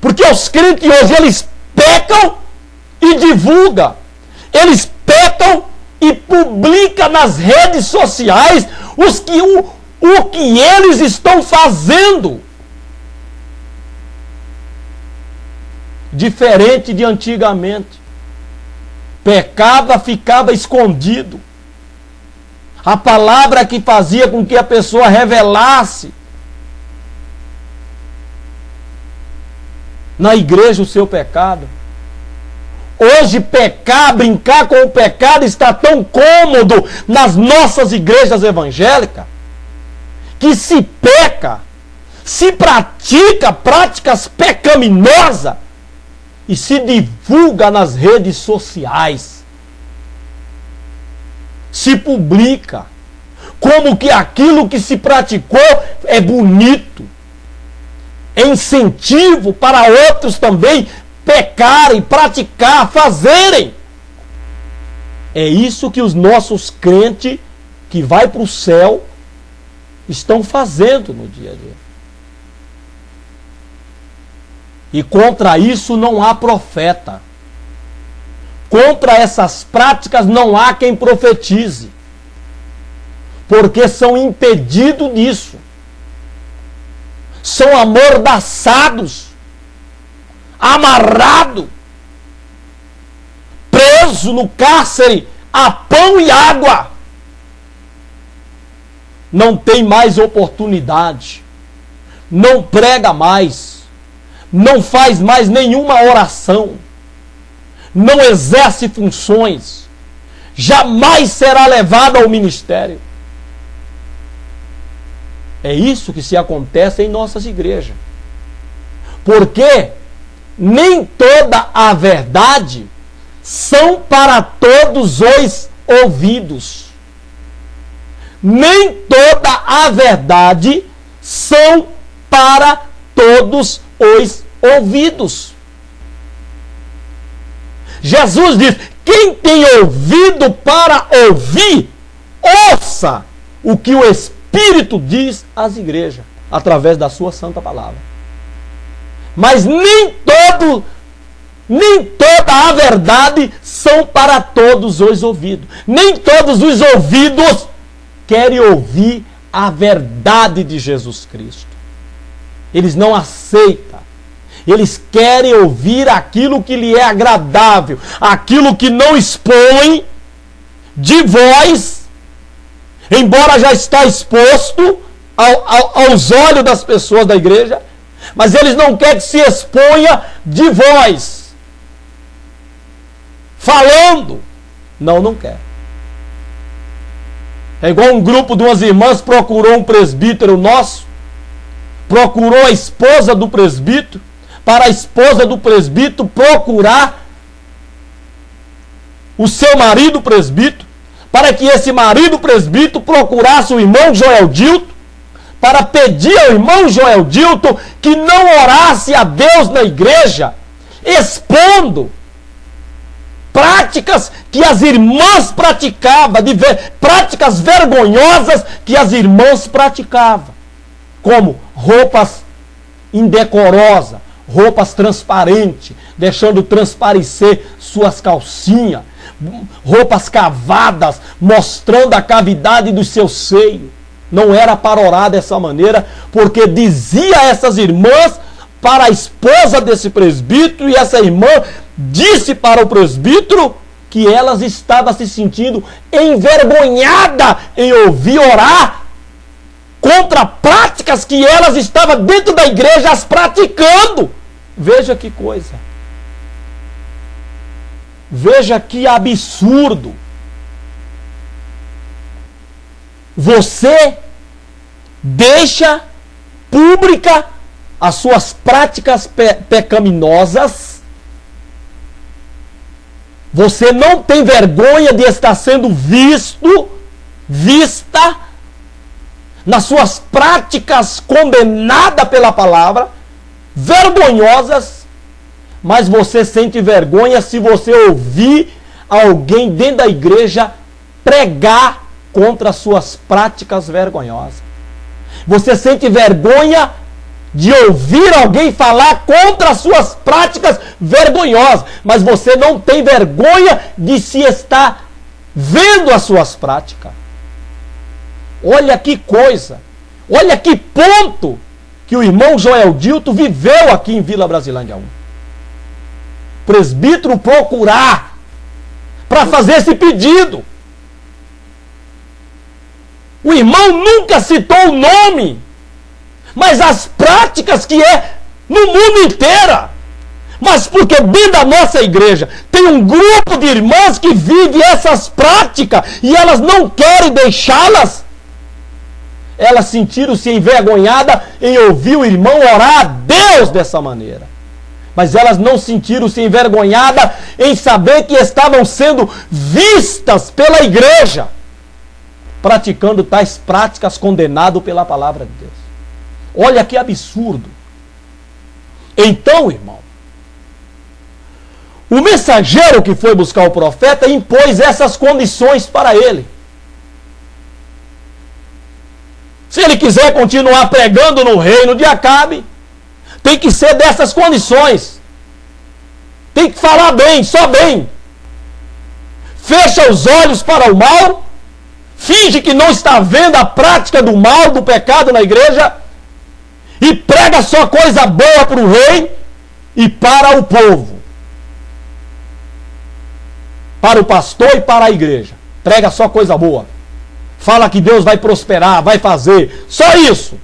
Porque os crentes hoje, eles pecam e divulgam. Eles pecam e publicam nas redes sociais o que eles estão fazendo. Diferente de antigamente. Pecava, ficava escondido. A palavra que fazia com que a pessoa revelasse na igreja o seu pecado. Hoje pecar, brincar com o pecado está tão cômodo nas nossas igrejas evangélicas que se peca, se pratica práticas pecaminosas e se divulga nas redes sociais, se publica como que aquilo que se praticou é bonito, é incentivo para outros também pecarem, praticar, fazerem. É isso que os nossos crentes que vai para o céu estão fazendo no dia a dia. E contra isso não há profeta. Contra essas práticas não há quem profetize. Porque são impedidos disso. São amordaçados, amarrados, presos no cárcere a pão e água. Não tem mais oportunidade. Não prega mais. Não faz mais nenhuma oração. Não exerce funções. Jamais será levado ao ministério. É isso que se acontece em nossas igrejas. Porque nem toda a verdade são para todos os ouvidos. Nem toda a verdade são para todos os ouvidos. Jesus diz: quem tem ouvido para ouvir, ouça o que o Espírito diz às igrejas, através da sua santa palavra. Mas nem toda a verdade são para todos os ouvidos. Nem todos os ouvidos querem ouvir a verdade de Jesus Cristo. Eles não aceitam. Eles querem ouvir aquilo que lhe é agradável, aquilo que não expõe de voz, embora já está exposto aos olhos das pessoas da igreja, mas eles não querem que se exponha de voz, falando. Não quer. É igual um grupo de umas irmãs procurou um presbítero nosso, procurou a esposa do presbítero, para a esposa do presbítero procurar o seu marido presbítero, para que esse marido presbítero procurasse o irmão Joel Dilton, para pedir ao irmão Joel Dilton que não orasse a Deus na igreja, expondo práticas que as irmãs praticavam, práticas vergonhosas que as irmãs praticavam, como roupas indecorosas, roupas transparentes, deixando transparecer suas calcinhas, roupas cavadas, mostrando a cavidade do seu seio. Não era para orar dessa maneira, porque dizia essas irmãs para a esposa desse presbítero, e essa irmã disse para o presbítero que elas estavam se sentindo envergonhadas em ouvir orar contra práticas que elas estavam dentro da igreja as praticando. Veja que coisa. Veja que absurdo. Você deixa pública as suas práticas pecaminosas. Você não tem vergonha de estar sendo vista nas suas práticas condenadas pela palavra, vergonhosas, mas você sente vergonha se você ouvir alguém dentro da igreja pregar contra as suas práticas vergonhosas. Você sente vergonha de ouvir alguém falar contra as suas práticas vergonhosas, mas você não tem vergonha de se estar vendo as suas práticas. Olha que coisa, olha que ponto que o irmão Joel Dilton viveu aqui em Vila Brasilândia 1. Presbítero procurar para fazer esse pedido. O irmão nunca citou o nome, mas as práticas que é no mundo inteiro. Mas porque dentro da nossa igreja tem um grupo de irmãs que vive essas práticas e elas não querem deixá-las. elas sentiram-se envergonhadas em ouvir o irmão orar a Deus dessa maneira. Mas elas não sentiram-se envergonhadas em saber que estavam sendo vistas pela igreja, praticando tais práticas condenado pela palavra de Deus. Olha que absurdo. Então, irmão, o mensageiro que foi buscar o profeta impôs essas condições para ele. Se ele quiser continuar pregando no reino de Acabe, tem que ser dessas condições. Tem que falar bem, só bem. Fecha os olhos para o mal, finge que não está vendo a prática do mal, do pecado na igreja, e prega só coisa boa para o rei e para o povo. Para o pastor e para a igreja. Prega só coisa boa. Fala que Deus vai prosperar, vai fazer. Só isso.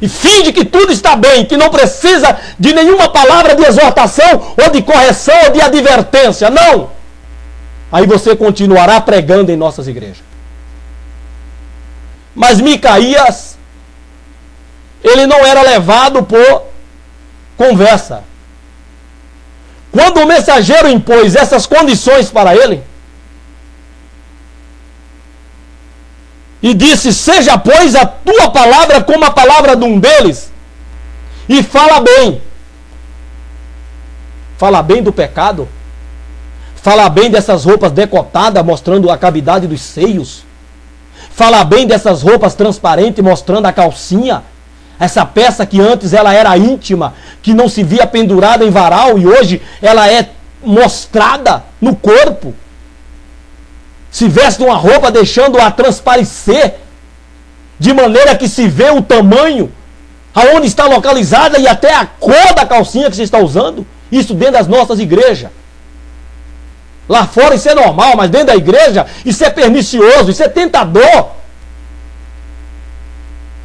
E finge que tudo está bem, que não precisa de nenhuma palavra de exortação, ou de correção, ou de advertência. Não! Aí você continuará pregando em nossas igrejas. Mas Micaías, ele não era levado por conversa. Quando o mensageiro impôs essas condições para ele, e disse: seja, pois, a tua palavra como a palavra de um deles, e fala bem. Fala bem do pecado. Fala bem dessas roupas decotadas, mostrando a cavidade dos seios. Fala bem dessas roupas transparentes, mostrando a calcinha. Essa peça que antes ela era íntima, que não se via pendurada em varal, e hoje ela é mostrada no corpo. Se veste uma roupa deixando-a transparecer, de maneira que se vê o tamanho, aonde está localizada e até a cor da calcinha que você está usando. Isso dentro das nossas igrejas. Lá fora isso é normal, mas dentro da igreja isso é pernicioso, isso é tentador.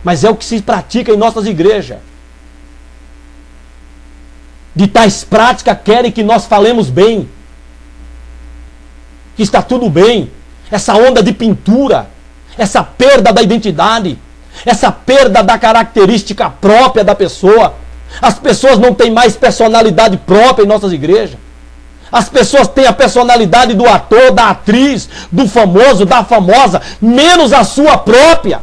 Mas é o que se pratica em nossas igrejas. De tais práticas querem que nós falemos bem, que está tudo bem. Essa onda de pintura, essa perda da identidade, essa perda da característica própria da pessoa. As pessoas não têm mais personalidade própria em nossas igrejas. As pessoas têm a personalidade do ator, da atriz, do famoso, da famosa, menos a sua própria.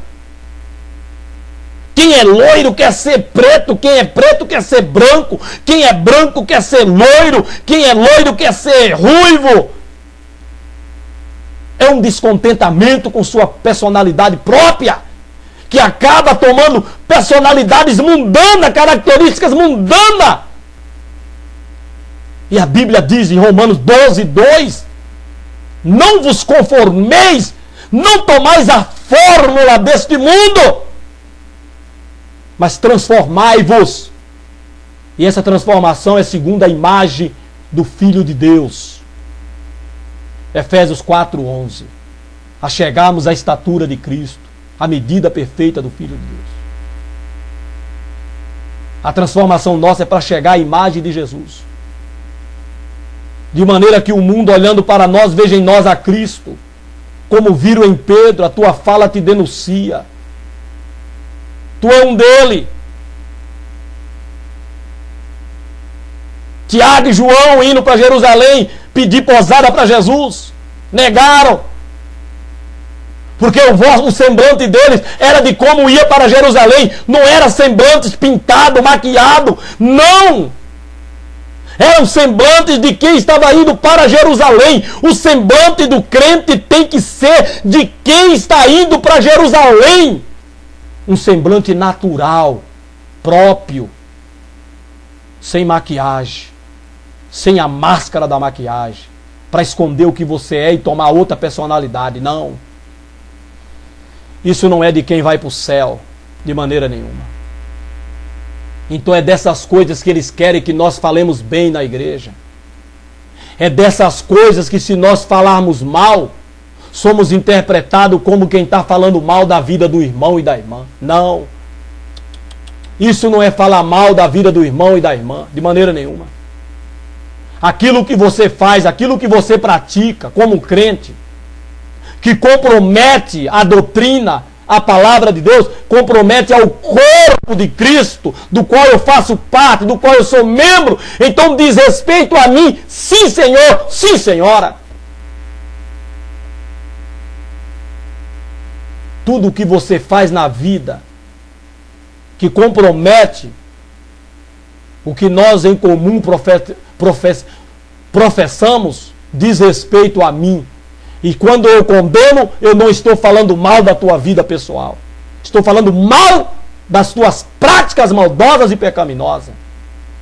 Quem é loiro quer ser preto, quem é preto quer ser branco, quem é branco quer ser loiro, quem é loiro quer ser ruivo. É um descontentamento com sua personalidade própria, que acaba tomando personalidades mundanas, características mundanas. E a Bíblia diz em Romanos 12:2, não vos conformeis, não tomais a fórmula deste mundo, mas transformai-vos. E essa transformação é segundo a imagem do Filho de Deus. Efésios 4:11. A chegarmos à estatura de Cristo, à medida perfeita do Filho de Deus. A transformação nossa é para chegar à imagem de Jesus. De maneira que o mundo, olhando para nós, veja em nós a Cristo. Como viram em Pedro, a tua fala te denuncia. Tu é um dele. Tiago e João indo para Jerusalém pedir posada para Jesus. Negaram. Porque o semblante deles era de como ia para Jerusalém. Não era semblante pintado, maquiado. Não! Eram semblantes de quem estava indo para Jerusalém. O semblante do crente tem que ser de quem está indo para Jerusalém. Um semblante natural, próprio, sem maquiagem, sem a máscara da maquiagem, para esconder o que você é e tomar outra personalidade. Não. Isso não é de quem vai para o céu, de maneira nenhuma. Então é dessas coisas que eles querem que nós falemos bem na igreja. É dessas coisas que, se nós falarmos mal, somos interpretados como quem está falando mal da vida do irmão e da irmã. Não. Isso não é falar mal da vida do irmão e da irmã, de maneira nenhuma. Aquilo que você faz, aquilo que você pratica como crente, que compromete a doutrina, a palavra de Deus, compromete ao corpo de Cristo, do qual eu faço parte, do qual eu sou membro. Então diz respeito a mim, sim senhor, sim senhora. Tudo o que você faz na vida que compromete o que nós em comum professamos, diz respeito a mim. E quando eu condeno, eu não estou falando mal da tua vida pessoal. Estou falando mal das tuas práticas maldosas e pecaminosas.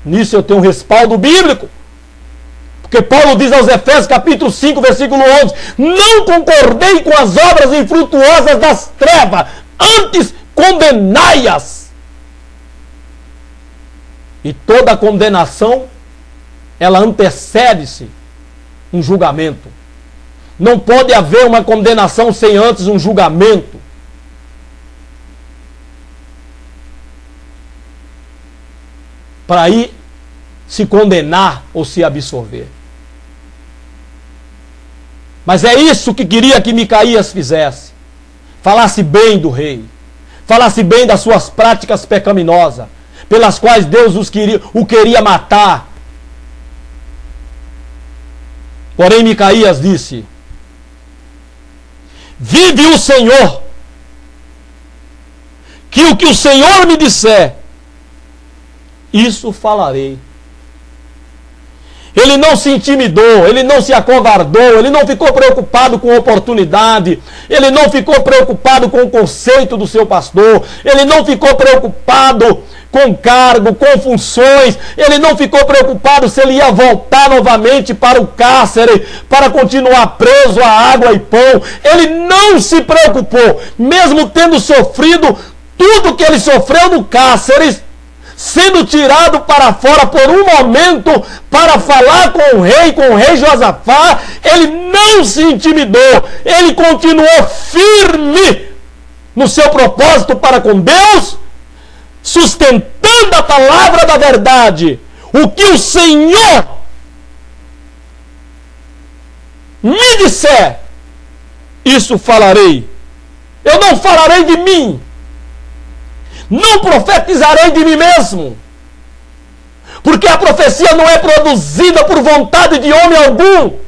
Nisso eu tenho um respaldo bíblico. Porque Paulo diz aos Efésios, capítulo 5, versículo 11: não concordei com as obras infrutuosas das trevas, antes condenai-as. E toda condenação, ela antecede-se um julgamento. Não pode haver uma condenação sem antes um julgamento. Para aí se condenar ou se absolver. Mas é isso que queria que Micaías fizesse. Falasse bem do rei. Falasse bem das suas práticas pecaminosas, pelas quais Deus o queria matar. Porém Micaías disse: vive o Senhor, que o que o Senhor me disser, isso falarei. Ele não se intimidou, ele não se acovardou, ele não ficou preocupado com oportunidade, ele não ficou preocupado com o conceito do seu pastor, ele não ficou preocupado com cargo, com funções, ele não ficou preocupado se ele ia voltar novamente para o cárcere, para continuar preso a água e pão. Ele não se preocupou, mesmo tendo sofrido tudo que ele sofreu no cárcere, sendo tirado para fora por um momento para falar com o rei Josafá, ele não se intimidou, ele continuou firme no seu propósito para com Deus, sustentando a palavra da verdade. O que o Senhor me disser, isso falarei. Eu não falarei de mim, não profetizarei de mim mesmo, porque a profecia não é produzida por vontade de homem algum,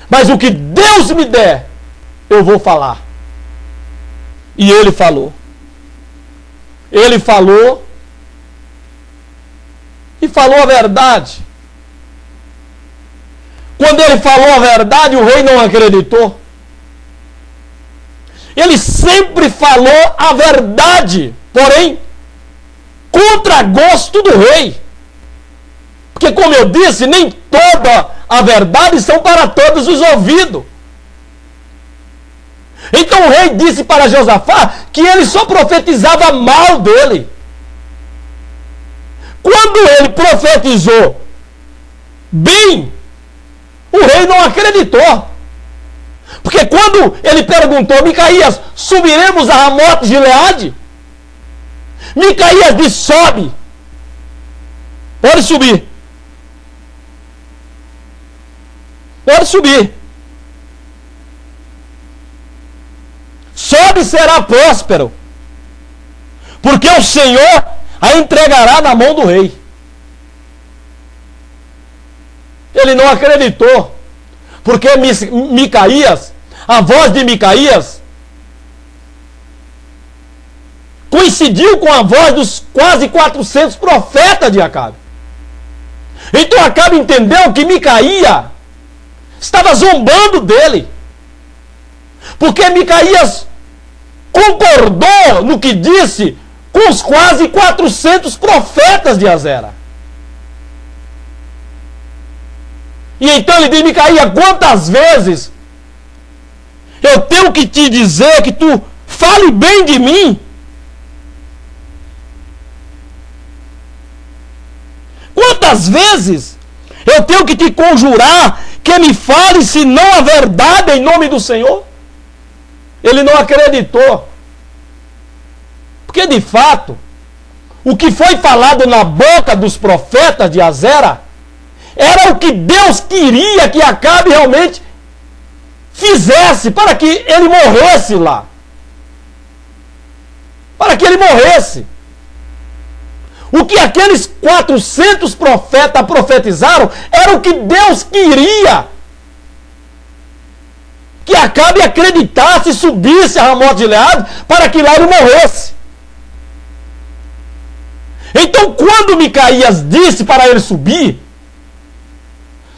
mas o que Deus me der, eu vou falar. E ele falou. Ele falou e falou a verdade. Quando ele falou a verdade, o rei não acreditou. Ele sempre falou a verdade, porém, contra gosto do rei. Porque, como eu disse, nem toda a verdade são para todos os ouvidos. Então o rei disse para Josafá que ele só profetizava mal dele. Quando ele profetizou bem, o rei não acreditou. Porque quando ele perguntou: Micaías, subiremos a Ramote Gileade? Micaías disse: sobe. Pode subir. Pode subir. Sobe e será próspero, porque o Senhor a entregará na mão do rei. Ele não acreditou, porque Micaías, a voz de Micaías, coincidiu com a voz dos quase 400 profetas de Acabe. Então Acabe entendeu que Micaías estava zombando dele, porque Micaías concordou no que disse com os quase 400 profetas de Azera. E então ele diz: Micaías, quantas vezes eu tenho que te dizer que tu fale bem de mim? Quantas vezes eu tenho que te conjurar que me fale senão a verdade em nome do Senhor? Ele não acreditou. Porque de fato, o que foi falado na boca dos profetas de Azera era o que Deus queria que Acabe realmente fizesse para que ele morresse lá. para que ele morresse. O que aqueles 400 profetas profetizaram era o que Deus queria. Que Acabe acreditasse e subisse a Ramote de Gileade para que lá ele morresse. Então, quando Micaías disse para ele subir,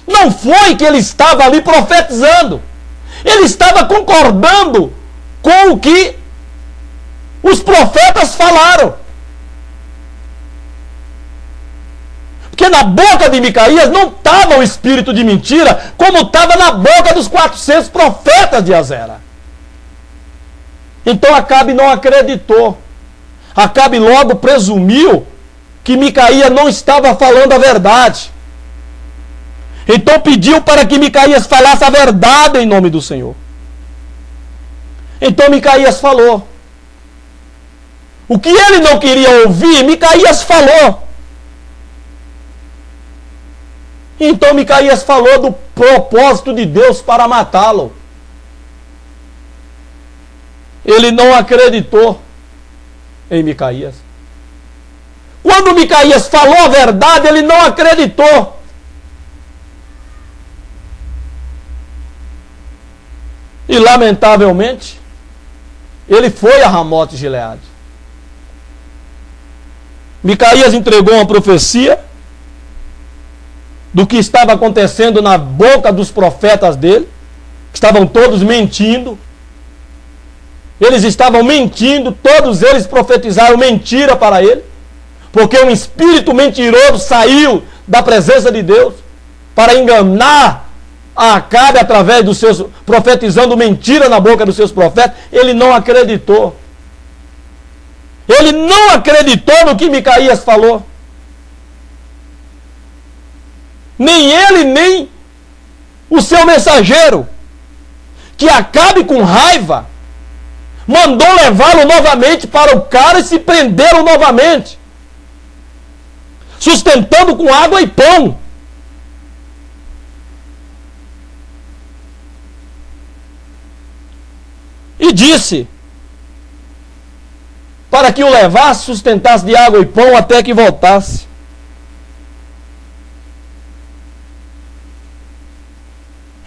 não foi que ele estava ali profetizando. Ele estava concordando com o que os profetas falaram. Porque na boca de Micaías não estava o espírito de mentira, como estava na boca dos 400 profetas de Azera. Então Acabe não acreditou. Acabe logo presumiu que Micaías não estava falando a verdade. Então pediu para que Micaías falasse a verdade em nome do Senhor. Então Micaías falou. O que ele não queria ouvir, Micaías falou. Então Micaías falou do propósito de Deus para matá-lo. Ele não acreditou em Micaías. Quando Micaías falou a verdade, ele não acreditou. E lamentavelmente, ele foi a Ramote de Gileade. Micaías entregou uma profecia do que estava acontecendo na boca dos profetas dele, que estavam todos mentindo. Eles estavam mentindo, todos eles profetizaram mentira para ele, porque um espírito mentiroso saiu da presença de Deus para enganar a Acabe através dos seus, profetizando mentira na boca dos seus profetas. Ele não acreditou. Ele não acreditou no que Micaías falou. Nem ele, nem o seu mensageiro, que Acabe com raiva mandou levá-lo novamente para o cálice e prenderam novamente, sustentando com água e pão. E disse para que o levasse, sustentasse de água e pão até que voltasse.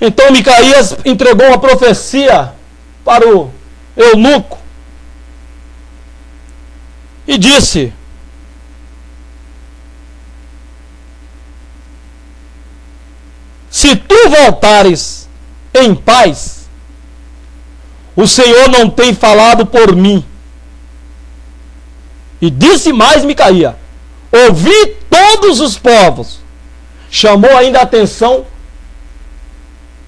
Então Micaías entregou uma profecia para o eunuco e disse: se tu voltares em paz, o Senhor não tem falado por mim. E disse mais Micaías: ouvi todos os povos. Chamou ainda a atenção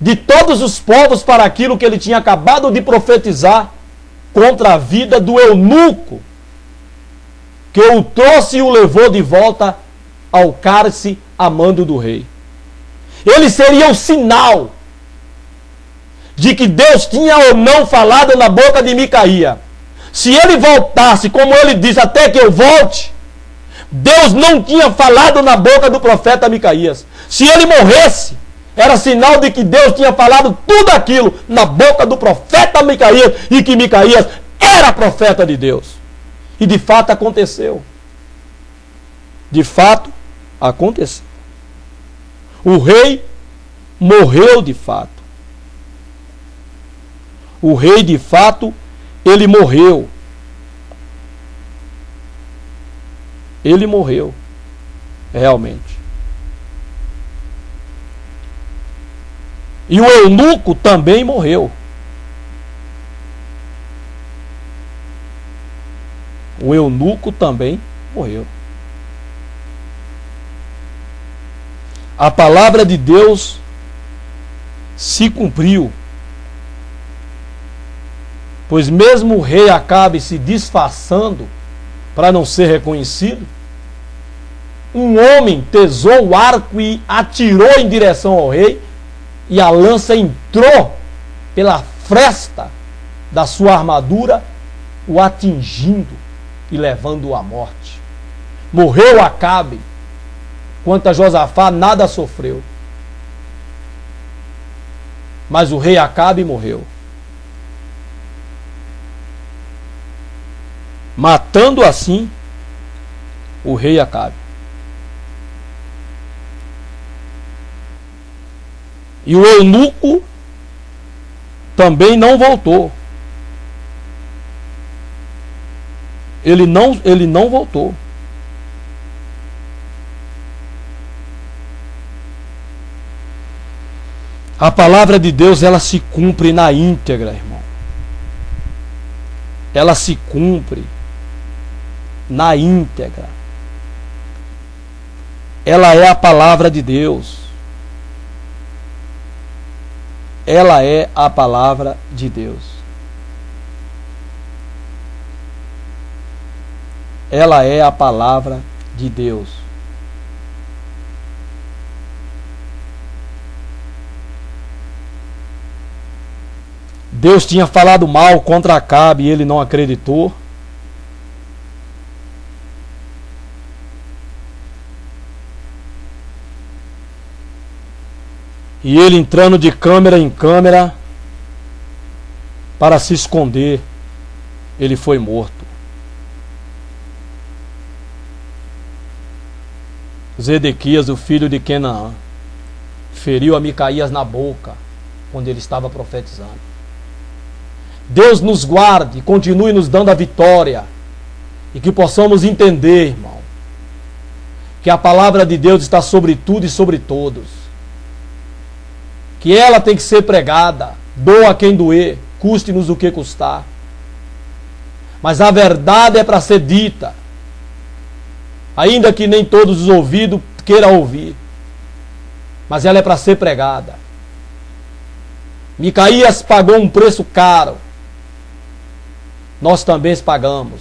de todos os povos para aquilo que ele tinha acabado de profetizar contra a vida do eunuco, que o trouxe e o levou de volta ao cálice a mando do rei. Ele seria o sinal de que Deus tinha ou não falado na boca de Micaías. Se ele voltasse, como ele disse, até que eu volte, Deus não tinha falado na boca do profeta Micaías. Se ele morresse, era sinal de que Deus tinha falado tudo aquilo na boca do profeta Micaías e que Micaías era profeta de Deus. E de fato aconteceu. De fato aconteceu. O rei morreu de fato. O rei de fato, ele morreu. Ele morreu. Realmente. E o eunuco também morreu. O eunuco também morreu. A palavra de Deus se cumpriu. Pois mesmo o rei Acabe se disfarçando para não ser reconhecido, um homem tesou o arco e atirou em direção ao rei, e a lança entrou pela fresta da sua armadura, o atingindo e levando-o à morte. Morreu Acabe. Quanto a Josafá, nada sofreu. Mas o rei Acabe morreu. matando assim o rei Acabe. E o eunuco também não voltou. Ele não voltou. A palavra de Deus, ela se cumpre na íntegra, irmão. Ela se cumpre na íntegra. Ela é a palavra de Deus. Ela é a palavra de Deus. Ela é a palavra de Deus. Deus tinha falado mal contra Acabe e ele não acreditou. E ele, entrando de câmera em câmera para se esconder, ele foi morto. Zedequias, o filho de Quenaã, feriu a Micaías na boca quando ele estava profetizando. Deus nos guarde e continue nos dando a vitória, e que possamos entender, irmão, que a palavra de Deus está sobre tudo e sobre todos, que ela tem que ser pregada, doa quem doer, custe-nos o que custar, mas a verdade é para ser dita, ainda que nem todos os ouvidos queiram ouvir, mas ela é para ser pregada. Micaías pagou um preço caro, nós também pagamos.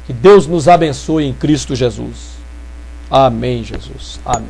Que Deus nos abençoe em Cristo Jesus. Amém, Jesus. Amém.